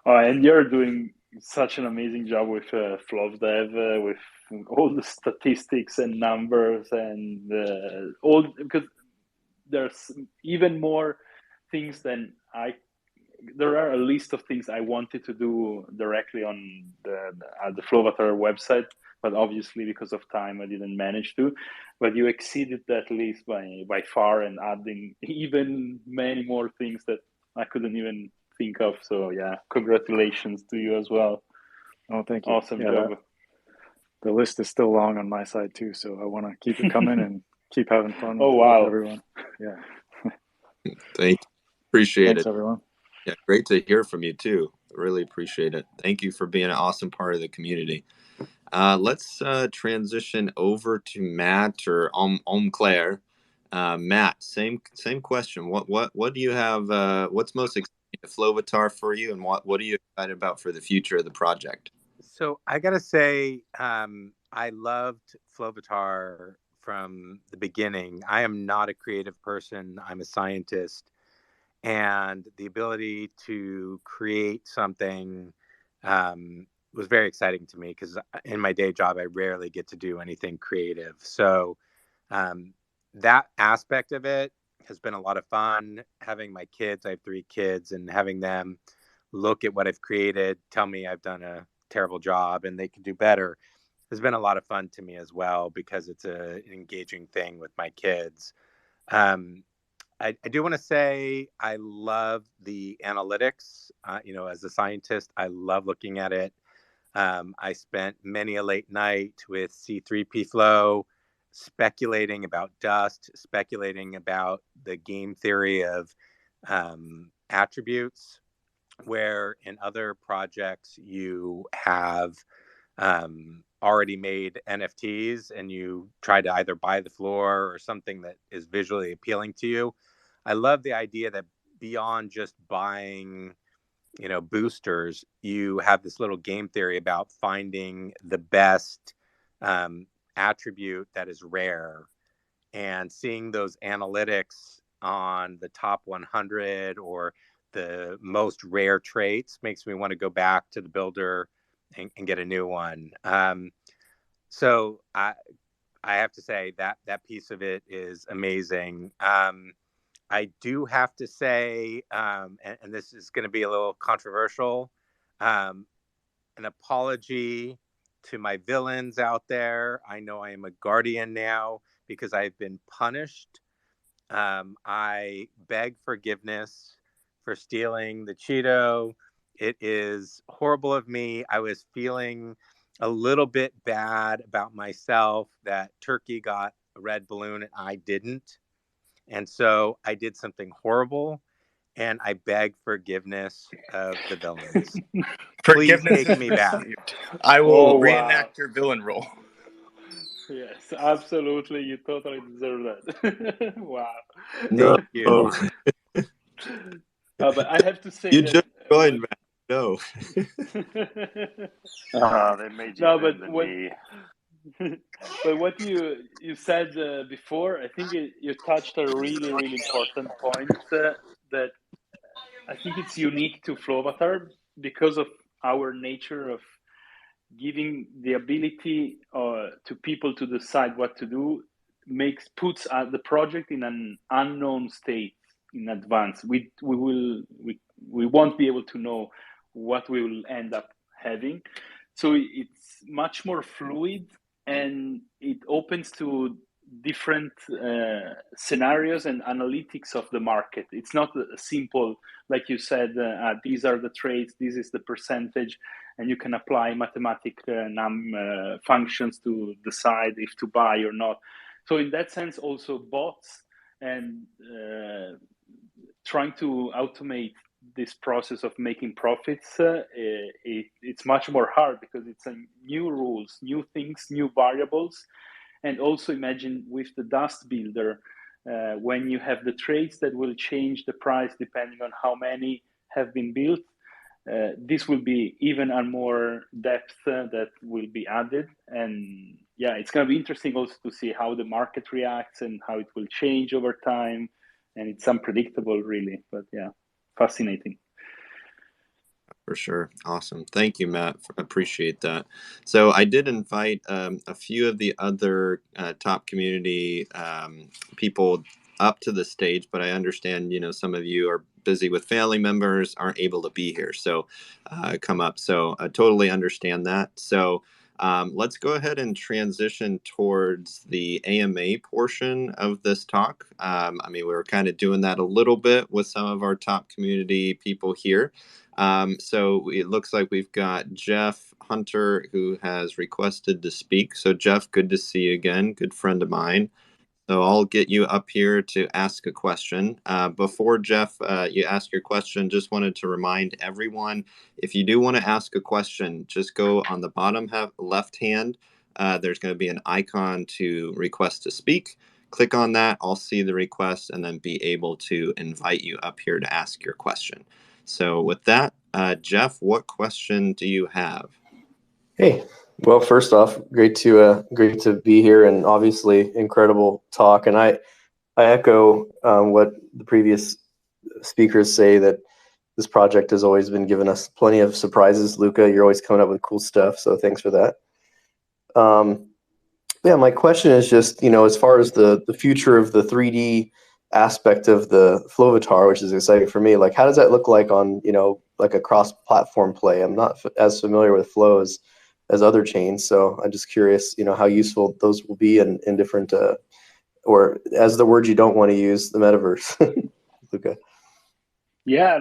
Speaker 2: And you're doing such an amazing job with FlopDev, with all the statistics and numbers and all, because there's even more things than there are a list of things I wanted to do directly on the Flovatar website, but obviously because of time I didn't manage to. But you exceeded that list by far, and adding even many more things that I couldn't even think of. So yeah, congratulations to you as well.
Speaker 9: Oh, thank you.
Speaker 2: Awesome
Speaker 9: Yeah,
Speaker 2: job.
Speaker 9: the list is still long on my side too, so I want to keep it coming and keep having fun
Speaker 2: Oh,
Speaker 9: with
Speaker 2: wow.
Speaker 9: everyone. Yeah.
Speaker 1: Thank you. Appreciate
Speaker 9: Thanks,
Speaker 1: it.
Speaker 9: everyone.
Speaker 1: Yeah, great to hear from you too. Really appreciate it. Thank you for being an awesome part of the community. Let's transition over to Matt or Claire. Matt, same question. What do you have? What's most exciting at Flovatar for you, and what are you excited about for the future of the project?
Speaker 10: So I gotta say, I loved Flovatar from the beginning. I am not a creative person. I'm a scientist, and the ability to create something was very exciting to me because in my day job, I rarely get to do anything creative. So um, that aspect of it has been a lot of fun. Having my kids, I have 3 kids, and having them look at what I've created, tell me I've done a terrible job and they can do better has been a lot of fun to me as well because it's an engaging thing with my kids. Um, I do want to say I love the analytics. As a scientist, I love looking at it. I spent many a late night with C3P flow, speculating about dust, speculating about the game theory of attributes, where in other projects you have already made NFTs and you try to either buy the floor or something that is visually appealing to you. I love the idea that beyond just buying, boosters, you have this little game theory about finding the best attribute that is rare and seeing those analytics on the top 100 or the most rare traits makes me want to go back to the builder and get a new one. So I have to say that piece of it is amazing. I do have to say, and this is going to be a little controversial, um, an apology to my villains out there. I know I am a guardian now because I've been punished. I beg forgiveness for stealing the Cheeto. It is horrible of me. I was feeling a little bit bad about myself that Turkey got a red balloon and I didn't. And so I did something horrible and I beg forgiveness of the villains. Please
Speaker 11: Forgiveness
Speaker 10: take
Speaker 11: is
Speaker 10: me back.
Speaker 11: received. I will
Speaker 2: Oh, wow.
Speaker 11: reenact your villain role.
Speaker 2: Yes, absolutely. You totally deserve that. Wow.
Speaker 1: No,
Speaker 10: Thank you.
Speaker 2: But I have to say
Speaker 1: you
Speaker 2: that
Speaker 1: just joined, Matt. No.
Speaker 6: They made you
Speaker 2: no,
Speaker 6: bend
Speaker 2: but
Speaker 6: the
Speaker 2: what
Speaker 6: knee.
Speaker 2: but what you said before, I think you touched a really important point that I think it's unique to Flovatar because of our nature of giving the ability to people to decide what to do puts the project in an unknown state in advance. We won't be able to know what we will end up having, so it's much more fluid and it opens to different scenarios and analytics of the market. It's not a simple, like you said, these are the trades, this is the percentage, and you can apply mathematic functions to decide if to buy or not. So in that sense, also bots and trying to automate this process of making profits, it's much more hard because it's new rules, new things, new variables. And also imagine with the dust builder, when you have the trades that will change the price depending on how many have been built, this will be even a more depth that will be added. And yeah, it's going to be interesting also to see how the market reacts and how it will change over time. And it's unpredictable, really. But yeah, fascinating.
Speaker 1: For sure. Awesome. Thank you, Matt. Appreciate that. So I did invite a few of the other top community people up to the stage, but I understand, some of you are busy with family members, aren't able to be here. So come up. So I totally understand that. So Let's go ahead and transition towards the AMA portion of this talk. I mean, we were kind of doing that a little bit with some of our top community people here. So it looks like we've got Jeff Hunter who has requested to speak. So Jeff, good to see you again. Good friend of mine. So I'll get you up here to ask a question. Before Jeff, you ask your question, just wanted to remind everyone, if you do want to ask a question, just go on the bottom left hand. There's going to be an icon to request to speak. Click on that. I'll see the request and then be able to invite you up here to ask your question. So with that, Jeff, what question do you have?
Speaker 12: Hey, well, first off, great to be here, and obviously incredible talk. And I echo what the previous speakers say, that this project has always been giving us plenty of surprises. Luca, you're always coming up with cool stuff, so thanks for that. Yeah, my question is just, as far as the future of the 3D aspect of the Flovatar, which is exciting for me, like how does that look like on, like a cross-platform play? I'm not as familiar with Flow as other chains, so I'm just curious, how useful those will be in different, or as the word you don't want to use, the metaverse. Luca.
Speaker 2: Yeah,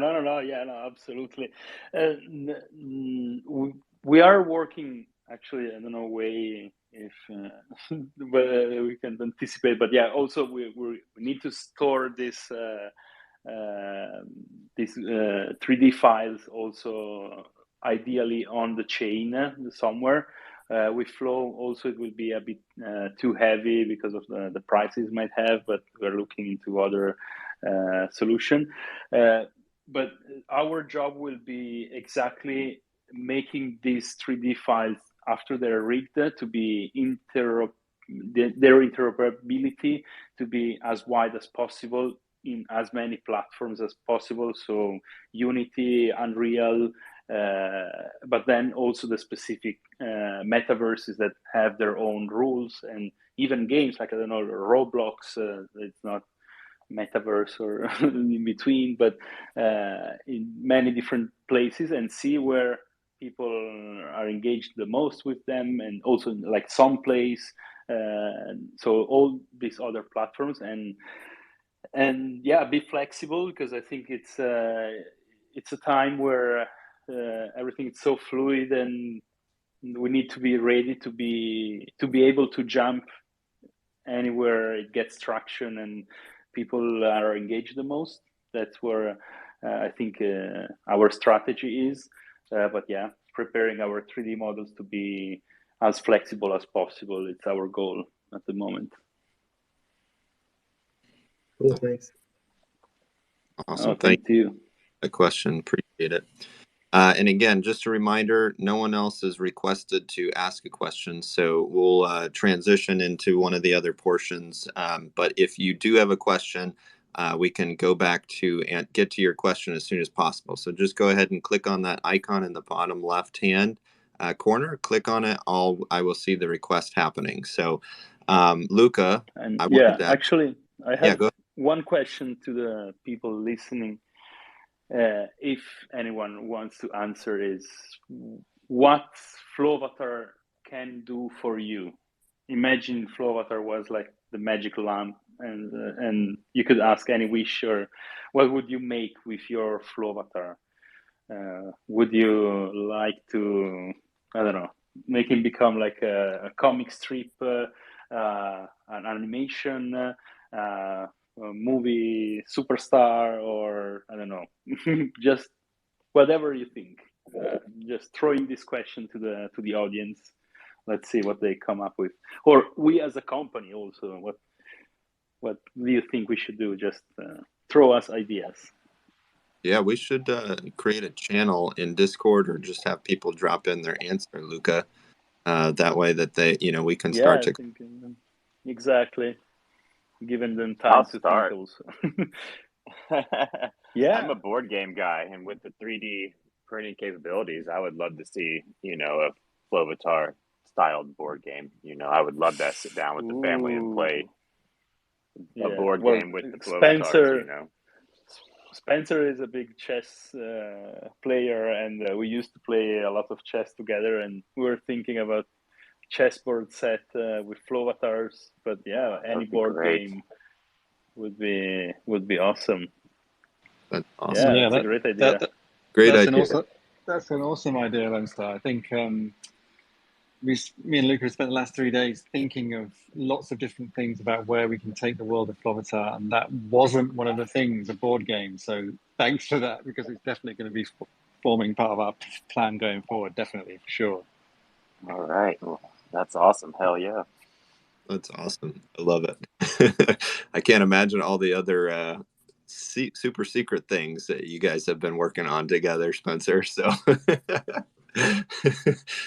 Speaker 2: absolutely. We are working, actually, I don't know way if we can anticipate, but yeah, also we need to store this 3D files also ideally on the chain somewhere. With Flow also it will be a bit too heavy because of the prices might have, but we're looking into other solution. But our job will be exactly making these 3D files after they're rigged to be their interoperability to be as wide as possible in as many platforms as possible. So Unity, Unreal, but then also the specific metaverses that have their own rules, and even games like, I don't know, Roblox, it's not metaverse or in between, but in many different places, and see where people are engaged the most with them, and also like some place. So all these other platforms, and yeah, be flexible, because I think it's a time where everything is so fluid, and we need to be ready to be able to jump anywhere it gets traction and people are engaged the most. That's where I think our strategy is. But yeah, preparing our 3D models to be as flexible as possible. It's our goal at the moment.
Speaker 12: Cool, thanks.
Speaker 1: Awesome.
Speaker 2: Thank you.
Speaker 1: The question, appreciate it. And again, just a reminder, no one else has requested to ask a question, so we'll transition into one of the other portions. But if you do have a question, we can go back to and get to your question as soon as possible. So just go ahead and click on that icon in the bottom left-hand corner. Click on it. I will see the request happening. So, Luca,
Speaker 2: and
Speaker 1: I
Speaker 2: yeah, actually, I have
Speaker 1: go ahead.
Speaker 2: one question to the people listening. If anyone wants to answer, is what Flovatar can do for you. Imagine Flovatar was like the magic lamp, and you could ask any wish, or what would you make with your Flovatar? Would you like to, I don't know, make him become like a comic strip, an animation, a movie superstar, or I don't know, just whatever you think. Just throwing this question to the audience. Let's see what they come up with, or we as a company also. What do you think we should do? Just throw us ideas.
Speaker 1: Yeah, we should create a channel in Discord, or just have people drop in their answer, Luca. That way that we can start to.
Speaker 2: Exactly. Giving them time
Speaker 6: I'll
Speaker 2: to
Speaker 6: start.
Speaker 2: think also. Yeah.
Speaker 6: I'm a board game guy, and with the 3D printing capabilities, I would love to see, a Flovatar styled board game. I would love to sit down with the family and play a board game with the Flovatars,
Speaker 2: Spencer is a big chess player, and we used to play a lot of chess together, and we were thinking about chessboard set with Flovatars. But yeah, any board
Speaker 6: great.
Speaker 2: game would be awesome.
Speaker 1: That's awesome.
Speaker 2: Yeah, that's a great idea.
Speaker 1: Great
Speaker 4: that's
Speaker 1: idea.
Speaker 4: That's an awesome idea, Lone Star. I think me and Luca spent the last 3 days thinking of lots of different things about where we can take the world of Flovatar, and that wasn't one of the things, a board game. So thanks for that, because it's definitely going to be forming part of our plan going forward, definitely, for sure.
Speaker 6: All right. Well, that's awesome. Hell yeah.
Speaker 1: That's awesome. I love it. I can't imagine all the other super secret things that you guys have been working on together, Spencer. So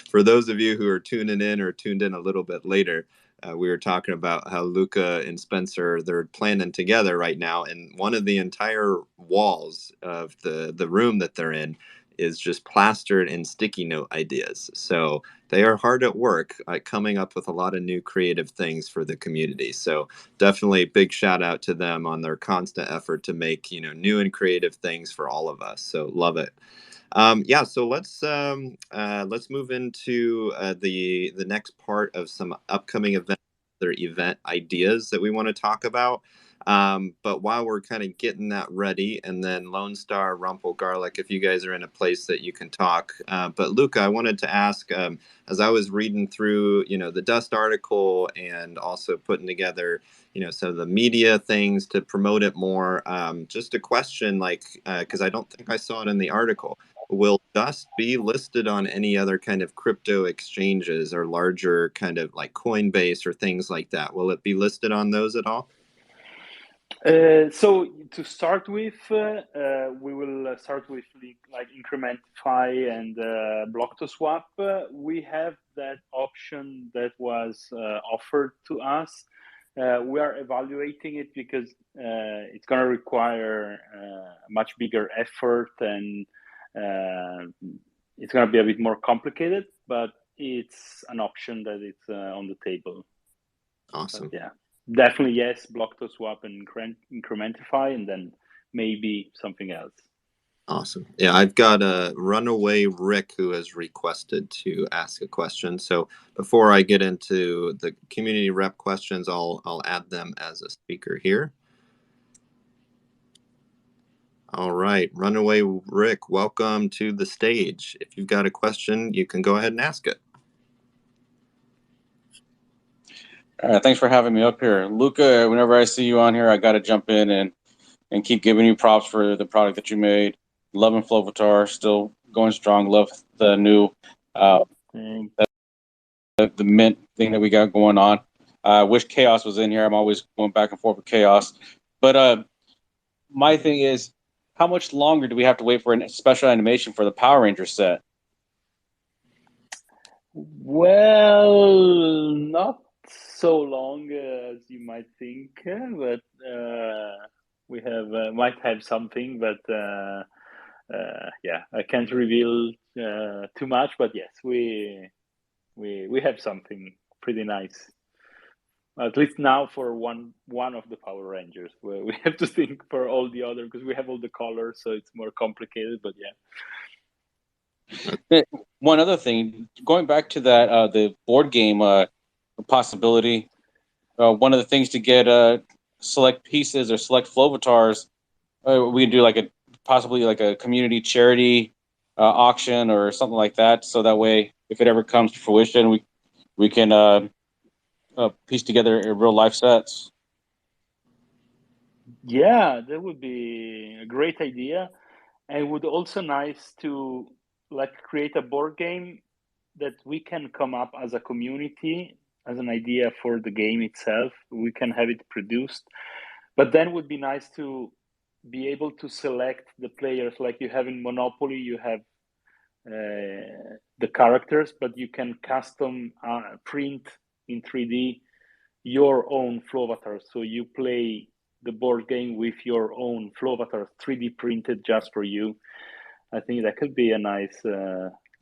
Speaker 1: for those of you who are tuning in or tuned in a little bit later, we were talking about how Luca and Spencer, they're planning together right now, and one of the entire walls of the room that they're in is just plastered in sticky note ideas. So they are hard at work coming up with a lot of new creative things for the community. So definitely big shout out to them on their constant effort to make, new and creative things for all of us. So love it. Yeah, so let's move into the next part of some upcoming events, other event ideas that we want to talk about. But while we're kind of getting that ready, and then Lone Star, Rumple, Garlic, if you guys are in a place that you can talk. But Luca, I wanted to ask, as I was reading through, the Dust article and also putting together, some of the media things to promote it more. Just a question, like, because I don't think I saw it in the article. Will Dust be listed on any other kind of crypto exchanges or larger kind of like Coinbase or things like that? Will it be listed on those at all?
Speaker 2: So to start with, we will start with like Incrementify and Block2Swap. We have that option that was offered to us. We are evaluating it because it's going to require much bigger effort, and it's going to be a bit more complicated, but it's an option that is on the table.
Speaker 1: Awesome.
Speaker 2: But yeah, definitely yes, Block2Swap and Incrementify, and then maybe something else.
Speaker 1: Awesome. Yeah, I've got a Runaway Rick who has requested to ask a question. So before I get into the community rep questions, I'll add them as a speaker here. All right, Runaway Rick, welcome to the stage. If you've got a question, you can go ahead and ask it.
Speaker 13: Thanks for having me up here. Luca, whenever I see you on here, I got to jump in and keep giving you props for the product that you made. Loving Flovatar, still going strong. Love the new the mint thing that we got going on. I wish Chaos was in here. I'm always going back and forth with Chaos. But my thing is, how much longer do we have to wait for a special animation for the Power Ranger set?
Speaker 2: Well, not so long as you might think, but we have might have something, but yeah, I can't reveal too much. But yes, we have something pretty nice. At least now for one of the Power Rangers. We have to think for all the other because we have all the colors, so it's more complicated. But yeah.
Speaker 13: One other thing, going back to that the board game possibility. One of the things to get select pieces or select Flovatars, we can do like possibly like a community charity auction or something like that. So that way, if it ever comes to fruition, we can piece together real life sets.
Speaker 2: Yeah, that would be a great idea, and it would also nice to like create a board game that we can come up as a community as an idea for the game itself. We can have it produced, but then would be nice to be able to select the players like you have in Monopoly. You have the characters, but you can custom print in 3D your own Flovatar. So you play the board game with your own Flovatar 3D printed just for you. I think that could be a nice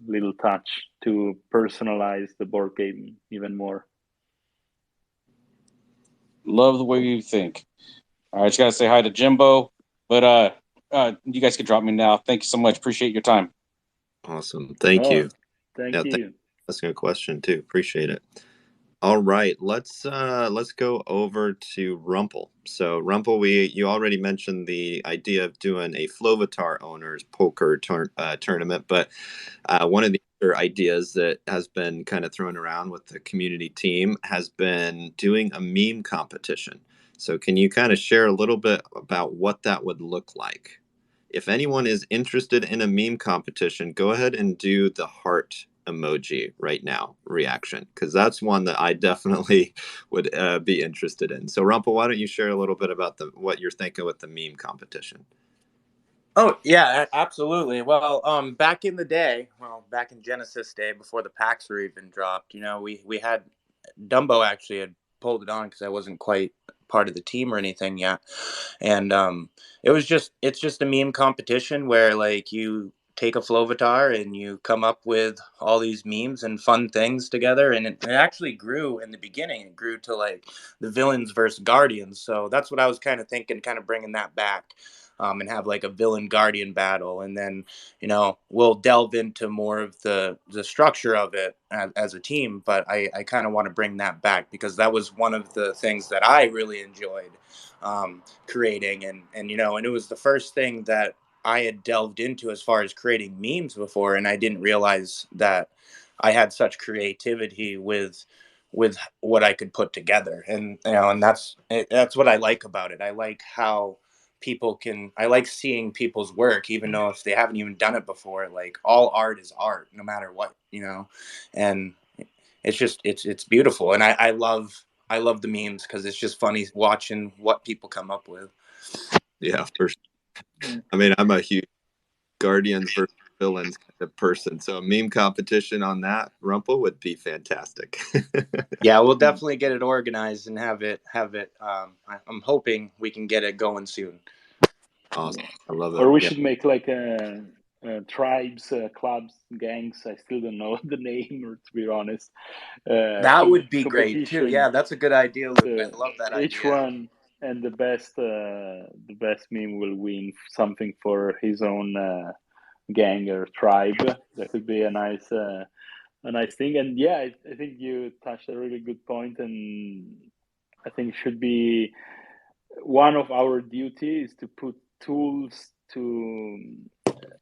Speaker 2: little touch to personalize the board game even more.
Speaker 13: Love the way you think. All right, just gotta say hi to Jimbo, but you guys can drop me now. Thank you so much. Appreciate your time.
Speaker 1: Awesome. Thank you.
Speaker 2: Thank you.
Speaker 1: asking a question too. Appreciate it. All right, let's go over to Rumple. So Rumple, you already mentioned the idea of doing a Flovatar owners poker tournament, but one of the other ideas that has been kind of thrown around with the community team has been doing a meme competition. So can you kind of share a little bit about what that would look like? If anyone is interested in a meme competition, go ahead and do the heart emoji right now reaction, because that's one that I definitely would be interested in. So Rumpel, why don't you share a little bit about what you're thinking with the meme competition?
Speaker 3: Oh yeah, absolutely. Well, back in the day, back in Genesis day, before the packs were even dropped, we had Dumbo actually had pulled it on because I wasn't quite part of the team or anything yet, and it's just a meme competition where like you take a Flovatar and you come up with all these memes and fun things together, and it actually grew in the beginning. It grew to like the villains versus guardians, so that's what I was kind of thinking, kind of bringing that back. And have like a villain guardian battle, and then we'll delve into more of the structure of it as a team. But I kind of want to bring that back because that was one of the things that I really enjoyed creating, and it was the first thing that I had delved into as far as creating memes before, and I didn't realize that I had such creativity with what I could put together, and that's what I like about it. I like how I like seeing people's work, even though if they haven't even done it before. Like all art is art, no matter what, and it's beautiful. And I love the memes because it's just funny watching what people come up with.
Speaker 1: Yeah, for sure. I mean, I'm a huge Guardians versus villains kind of person, so a meme competition on that Rumpel would be fantastic.
Speaker 3: Yeah, we'll definitely get it organized and have it. I'm hoping we can get it going soon.
Speaker 1: Awesome. I love it.
Speaker 2: Or we
Speaker 1: Yeah.
Speaker 2: should make like tribes, clubs, gangs. I still don't know the name, or to be honest.
Speaker 3: That would be great too. Yeah, that's a good idea, Luke. I love that
Speaker 2: each
Speaker 3: idea.
Speaker 2: one, and the best meme will win something for his own gang or tribe. That could be a nice thing. And yeah, I think you touched a really good point, and I think it should be one of our duties to put tools to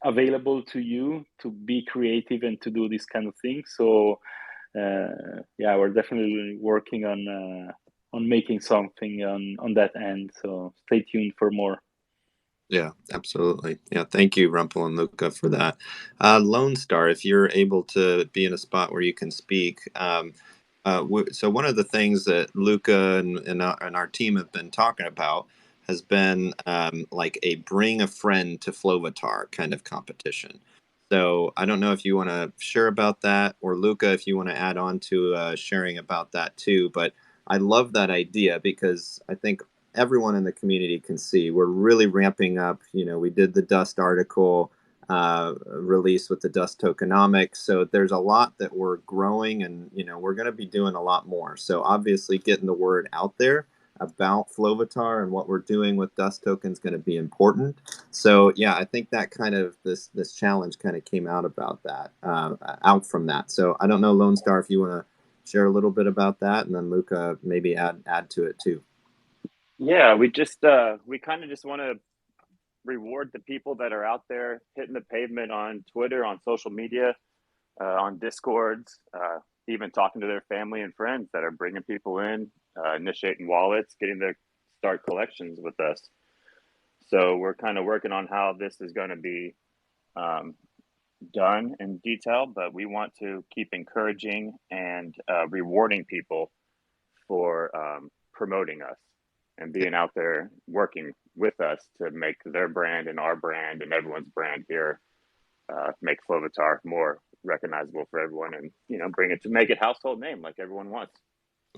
Speaker 2: available to you to be creative and to do this kind of thing. So yeah, we're definitely working on making something on that end. So stay tuned for more.
Speaker 1: Yeah, absolutely. Yeah, thank you, Rumpel and Luca, for that. Lone Star, if you're able to be in a spot where you can speak. So one of the things that Luca and our team have been talking about has been like a bring a friend to Flovatar kind of competition. So I don't know if you want to share about that, or Luca, if you want to add on to sharing about that too. But I love that idea because I think everyone in the community can see we're really ramping up. We did the Dust article release with the Dust tokenomics, so there's a lot that we're growing, and we're going to be doing a lot more. So obviously getting the word out there about Flovatar and what we're doing with Dust token is going to be important. So yeah, I think that kind of this challenge kind of came out from that. So I don't know, Lone Star, if you want to share a little bit about that, and then Luca maybe add to it too.
Speaker 6: Yeah, we kind of just want to reward the people that are out there hitting the pavement on Twitter, on social media, on Discords, even talking to their family and friends that are bringing people in, initiating wallets, getting to start collections with us. So we're kind of working on how this is going to be done in detail, but we want to keep encouraging and rewarding people for promoting us and being out there working with us to make their brand and our brand and everyone's brand here make Flovatar more recognizable for everyone, and make it household name like everyone wants.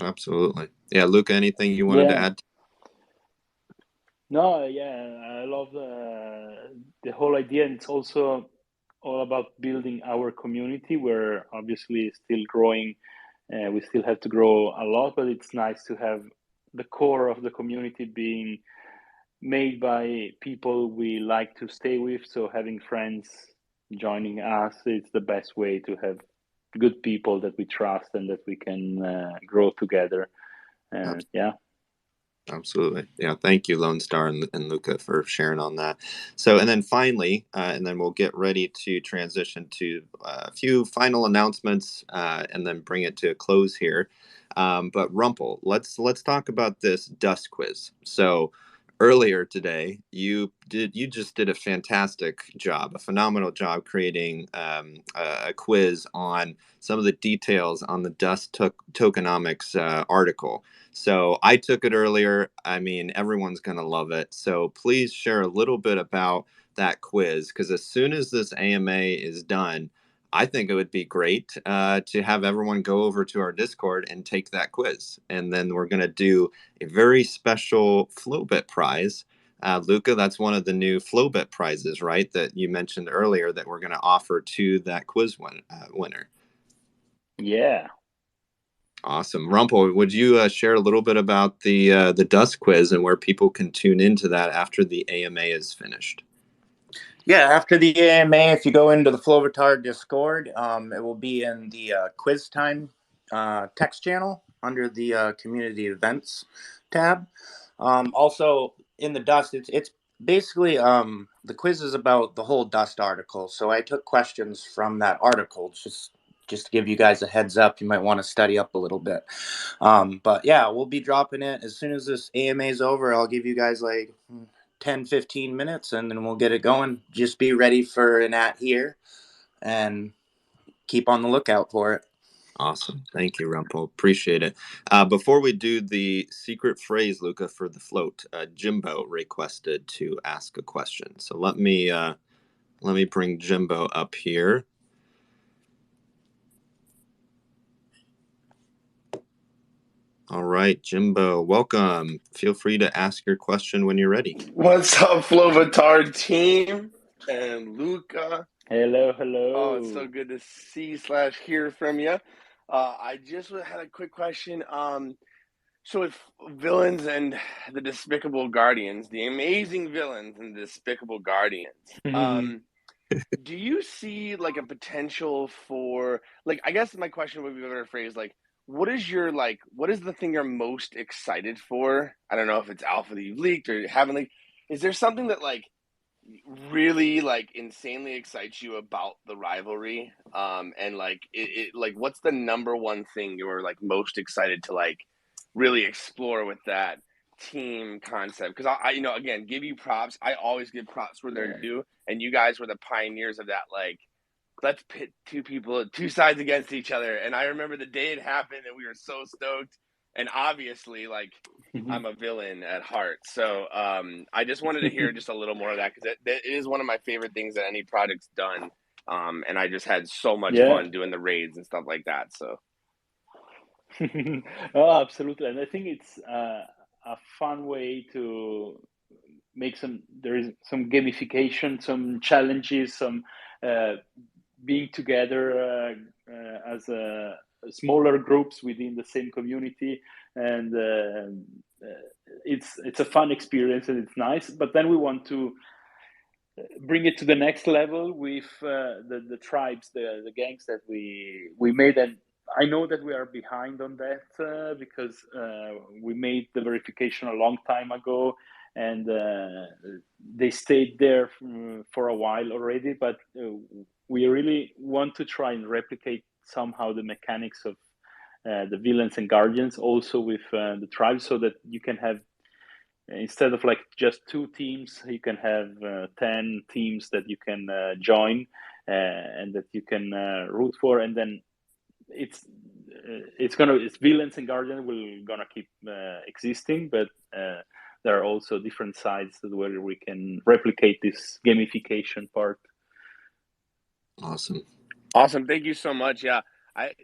Speaker 1: Absolutely. Yeah, Luca, anything you wanted to
Speaker 2: Yeah.
Speaker 1: add?
Speaker 2: No, yeah, I love the whole idea, and it's also all about building our community. We're obviously still growing. We still have to grow a lot, but it's nice to have the core of the community being made by people we like to stay with. So having friends joining us is the best way to have good people that we trust and that we can grow together. And yeah.
Speaker 1: Absolutely. Yeah. Thank you, Lone Star and Luca, for sharing on that. So, and then finally, and then we'll get ready to transition to a few final announcements and then bring it to a close here. But Rumpel, let's talk about this dust quiz. So earlier today, you just did a fantastic job, a phenomenal job creating a quiz on some of the details on the dust tokenomics article. So I took it earlier. I mean, everyone's going to love it. So please share a little bit about that quiz, because as soon as this AMA is done, I think it would be great to have everyone go over to our Discord and take that quiz. And then we're going to do a very special Flowbit prize. Luca, that's one of the new Flowbit prizes, right? That you mentioned earlier that we're going to offer to that quiz winner.
Speaker 2: Yeah.
Speaker 1: Awesome. Rumpel, would you share a little bit about the dust quiz and where people can tune into that after the AMA is finished?
Speaker 3: Yeah, after the AMA, if you go into the Flovatar Discord, it will be in the quiz time text channel under the community events tab. Also, in the dust, it's basically the quiz is about the whole dust article. So I took questions from that article just to give you guys a heads up. You might want to study up a little bit. But yeah, we'll be dropping it as soon as this AMA is over. I'll give you guys like 10-15 minutes and then we'll get it going. Just be ready for an at here and keep on the lookout for it.
Speaker 1: Awesome. Thank you, Rumpel. Appreciate it. Before we do the secret phrase, Luca, for the float, Jimbo requested to ask a question. So let me bring Jimbo up here. All right, Jimbo, welcome. Feel free to ask your question when you're ready.
Speaker 14: What's up, Flovatar team and Luca?
Speaker 2: Hello.
Speaker 14: Oh, it's so good to see/hear from you. I just had a quick question. So with villains and the Despicable Guardians, the amazing villains and the Despicable Guardians, do you see like a potential for, like, I guess my question would be better phrased, like, what is the thing you're most excited for? I don't know if it's alpha that you've leaked or haven't leaked. Is there something that like really like insanely excites you about the rivalry? And like it like what's the number one thing you're like most excited to like really explore with that team concept? Because I again, give you props. I always give props where they're due, and you guys were the pioneers of that. Like, let's pit two sides against each other. And I remember the day it happened, and we were so stoked. And obviously, like, I'm a villain at heart. So I just wanted to hear just a little more of that, because it is one of my favorite things that any project's done. And I just had so much fun doing the raids and stuff like that. So.
Speaker 2: Oh, absolutely. And I think it's a fun way to make there is some gamification, some challenges, some being together as smaller groups within the same community, and it's a fun experience and it's nice. But then we want to bring it to the next level with the tribes, the gangs that we made. And I know that we are behind on that because we made the verification a long time ago, and they stayed there for a while already. But we really want to try and replicate somehow the mechanics of the villains and guardians also with the tribes, so that you can have, instead of like just 2 teams, you can have 10 teams that you can join and that you can root for. And then it's villains and guardians will gonna keep existing, but there are also different sides where we can replicate this gamification part.
Speaker 1: Awesome.
Speaker 14: Thank you so much. Yeah,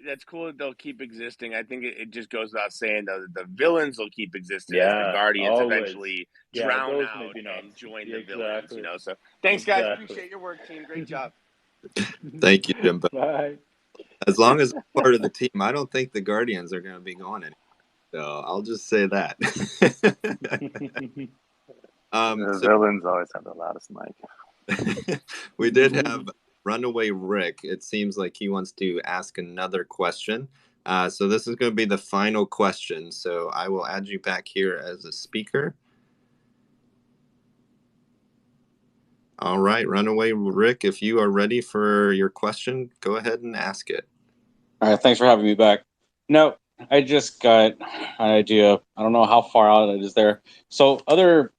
Speaker 14: that's cool that they'll keep existing. I think it just goes without saying the villains will keep existing as the guardians
Speaker 2: always
Speaker 14: eventually drown out and join the villains. So thanks, guys. Appreciate your work, team. Great job.
Speaker 1: Thank you, Jimbo.
Speaker 2: Bye.
Speaker 1: As long as I'm part of the team, I don't think the Guardians are going to be going anywhere. So I'll just say that.
Speaker 9: The villains always have the loudest mic.
Speaker 1: We did have Runaway Rick, it seems like he wants to ask another question. So this is going to be the final question. So I will add you back here as a speaker. All right, Runaway Rick, if you are ready for your question, go ahead and ask it.
Speaker 13: All right, thanks for having me back. No, I just got an idea. I don't know how far out it is there. So other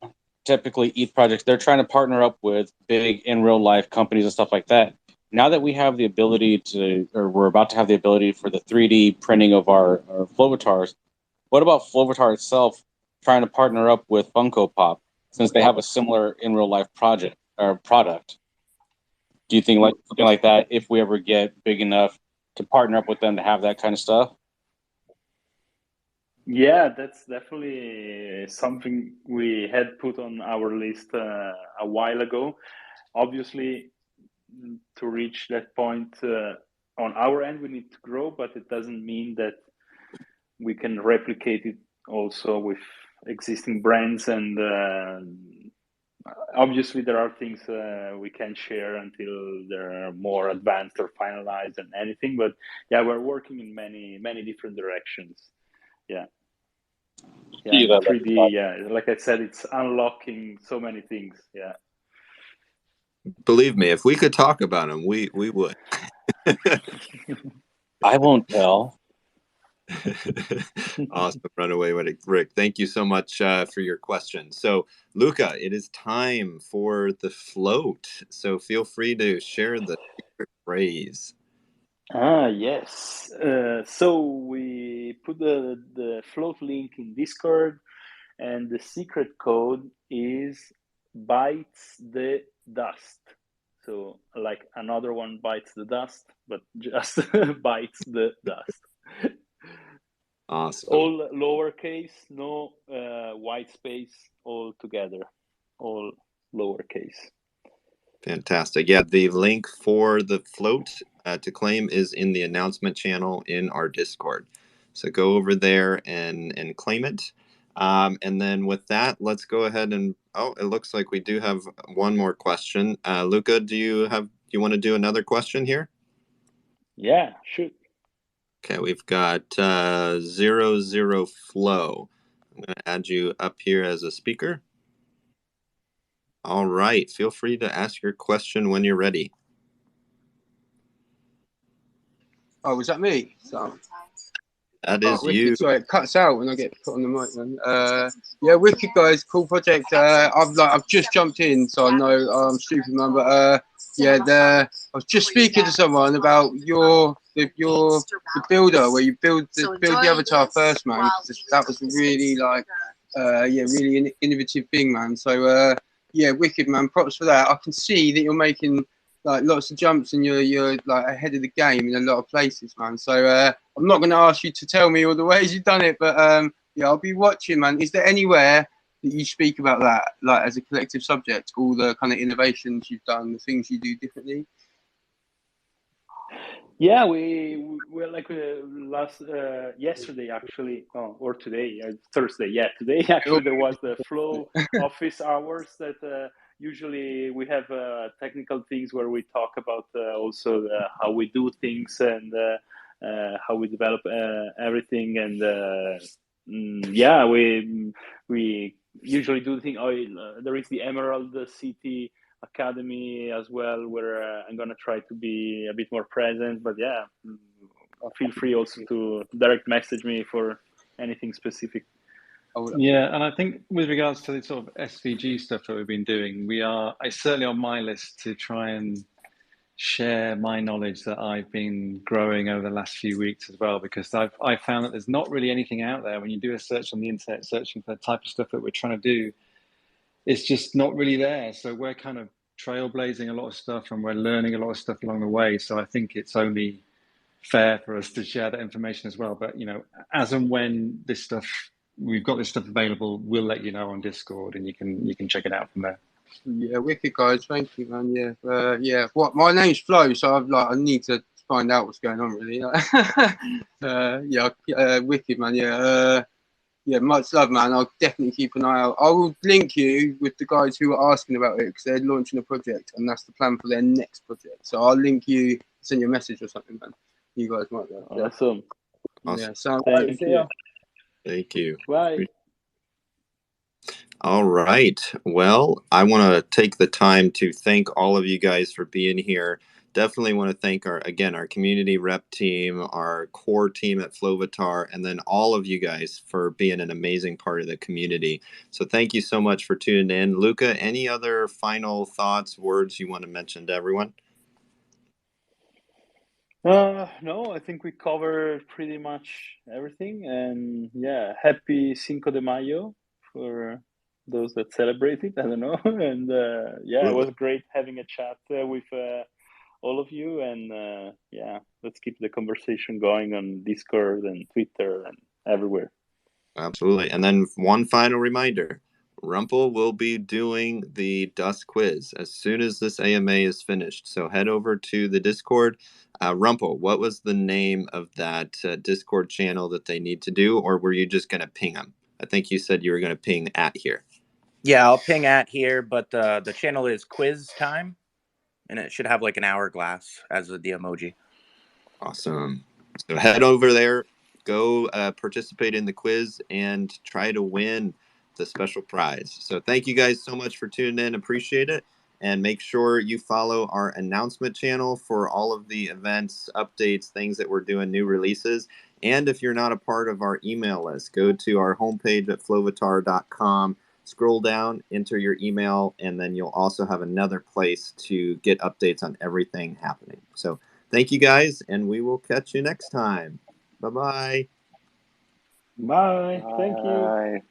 Speaker 13: typically ETH projects, they're trying to partner up with big in real life companies and stuff like that. Now that we have the ability to, or we're about to have the ability for the 3D printing of our Flovatars, what about Flovatar itself trying to partner up with Funko Pop since they have a similar in real life project or product? Do you think like something like that, if we ever get big enough to partner up with them to have that kind of stuff?
Speaker 2: Yeah, that's definitely something we had put on our list a while ago. Obviously, to reach that point on our end, we need to grow, but it doesn't mean that we can replicate it also with existing brands. And obviously, there are things we can share until they're more advanced or finalized and anything. But yeah, we're working in many different directions. Yeah. Yeah, the 3D, yeah, like I said, it's unlocking so many things. Yeah.
Speaker 1: Believe me, if we could talk about them, we would.
Speaker 13: I won't tell.
Speaker 1: Awesome, Runaway Rick. Thank you so much for your question. So, Luca, it is time for the float. So feel free to share the secret phrase.
Speaker 2: Yes. So we put the float link in Discord, and the secret code is bites the dust. So like another one bites the dust, but just bites the dust.
Speaker 1: Awesome.
Speaker 2: All lowercase, no white space, all together, all lowercase.
Speaker 1: Fantastic. Yeah, the link for the float to claim is in the announcement channel in our Discord. So go over there and claim it. And then with that, let's go ahead and, oh, it looks like we do have one more question. Luca, do you want to do another question here?
Speaker 2: Yeah, shoot.
Speaker 1: Okay, we've got 00 Flow. I'm going to add you up here as a speaker. All right, feel free to ask your question when you're ready.
Speaker 15: Oh, was that me? So,
Speaker 1: that is
Speaker 15: wicked.
Speaker 1: you.
Speaker 15: Sorry, it cuts out when I get put on the mic. Then. Yeah, wicked guys, cool project. I've just jumped in, so I know I'm stupid, man. But I was just speaking to someone about the builder where you build the avatar first, man. That was really really an innovative thing, man. So wicked, man. Props for that. I can see that you're making like lots of jumps and you're like ahead of the game in a lot of places, man. So I'm not going to ask you to tell me all the ways you've done it, but I'll be watching, man. Is there anywhere that you speak about that, like as a collective subject, all the kind of innovations you've done, the things you do differently?
Speaker 2: Yeah, we like yesterday actually, or today, Thursday. Yeah, today actually there was the Flow office hours that usually we have technical things where we talk about also how we do things and how we develop everything. And we usually do the thing. There is the Emerald City Academy as well, where I'm gonna try to be a bit more present. But yeah, feel free also to direct message me for anything specific.
Speaker 4: Yeah, and I think with regards to the sort of SVG stuff that we've been doing, it's certainly on my list to try and share my knowledge that I've been growing over the last few weeks as well, because I've found that there's not really anything out there when you do a search on the internet searching for the type of stuff that we're trying to do. It's just not really there. So we're kind of trailblazing a lot of stuff and we're learning a lot of stuff along the way. So I think it's only fair for us to share that information as well. But, as and when we've got this stuff available, we'll let you know on Discord and you can check it out from there.
Speaker 15: Yeah, wicked guys, thank you, man. Yeah. My name's Flo, so I need to find out what's going on, really. Wicked, man. Yeah. yeah, much love, man. I'll definitely keep an eye out. I will link you with the guys who are asking about it because they're launching a project and that's the plan for their next project. So I'll link you, send you a message or something, man. You guys might go.
Speaker 2: Awesome.
Speaker 15: Yeah, so
Speaker 2: Thank you.
Speaker 1: Thank you.
Speaker 2: Bye.
Speaker 1: All right. Well, I want to take the time to thank all of you guys for being here. Definitely want to thank our community rep team, our core team at Flovatar, and then all of you guys for being an amazing part of the community. So thank you so much for tuning in. Luca, any other final thoughts, words you want to mention to everyone?
Speaker 2: No, I think we covered pretty much everything. And yeah, happy Cinco de Mayo for those that celebrate it. I don't know. And yeah, it was great having a chat with all of you. And yeah, let's keep the conversation going on Discord and Twitter and everywhere.
Speaker 1: Absolutely. And then one final reminder, Rumpel will be doing the Dust quiz as soon as this AMA is finished. So head over to the Discord. Rumpel, what was the name of that Discord channel that they need to do, or were you just going to ping them? I think you said you were going to ping at here.
Speaker 3: Yeah, I'll ping at here, but the channel is quiz time, and it should have like an hourglass as the emoji.
Speaker 1: Awesome. So head over there, go participate in the quiz, and try to win the special prize. So thank you guys so much for tuning in. Appreciate it. And make sure you follow our announcement channel for all of the events, updates, things that we're doing, new releases. And if you're not a part of our email list, go to our homepage at flovatar.com, scroll down, enter your email, and then you'll also have another place to get updates on everything happening. So thank you guys, and we will catch you next time. Bye-bye.
Speaker 2: Bye. Thank you.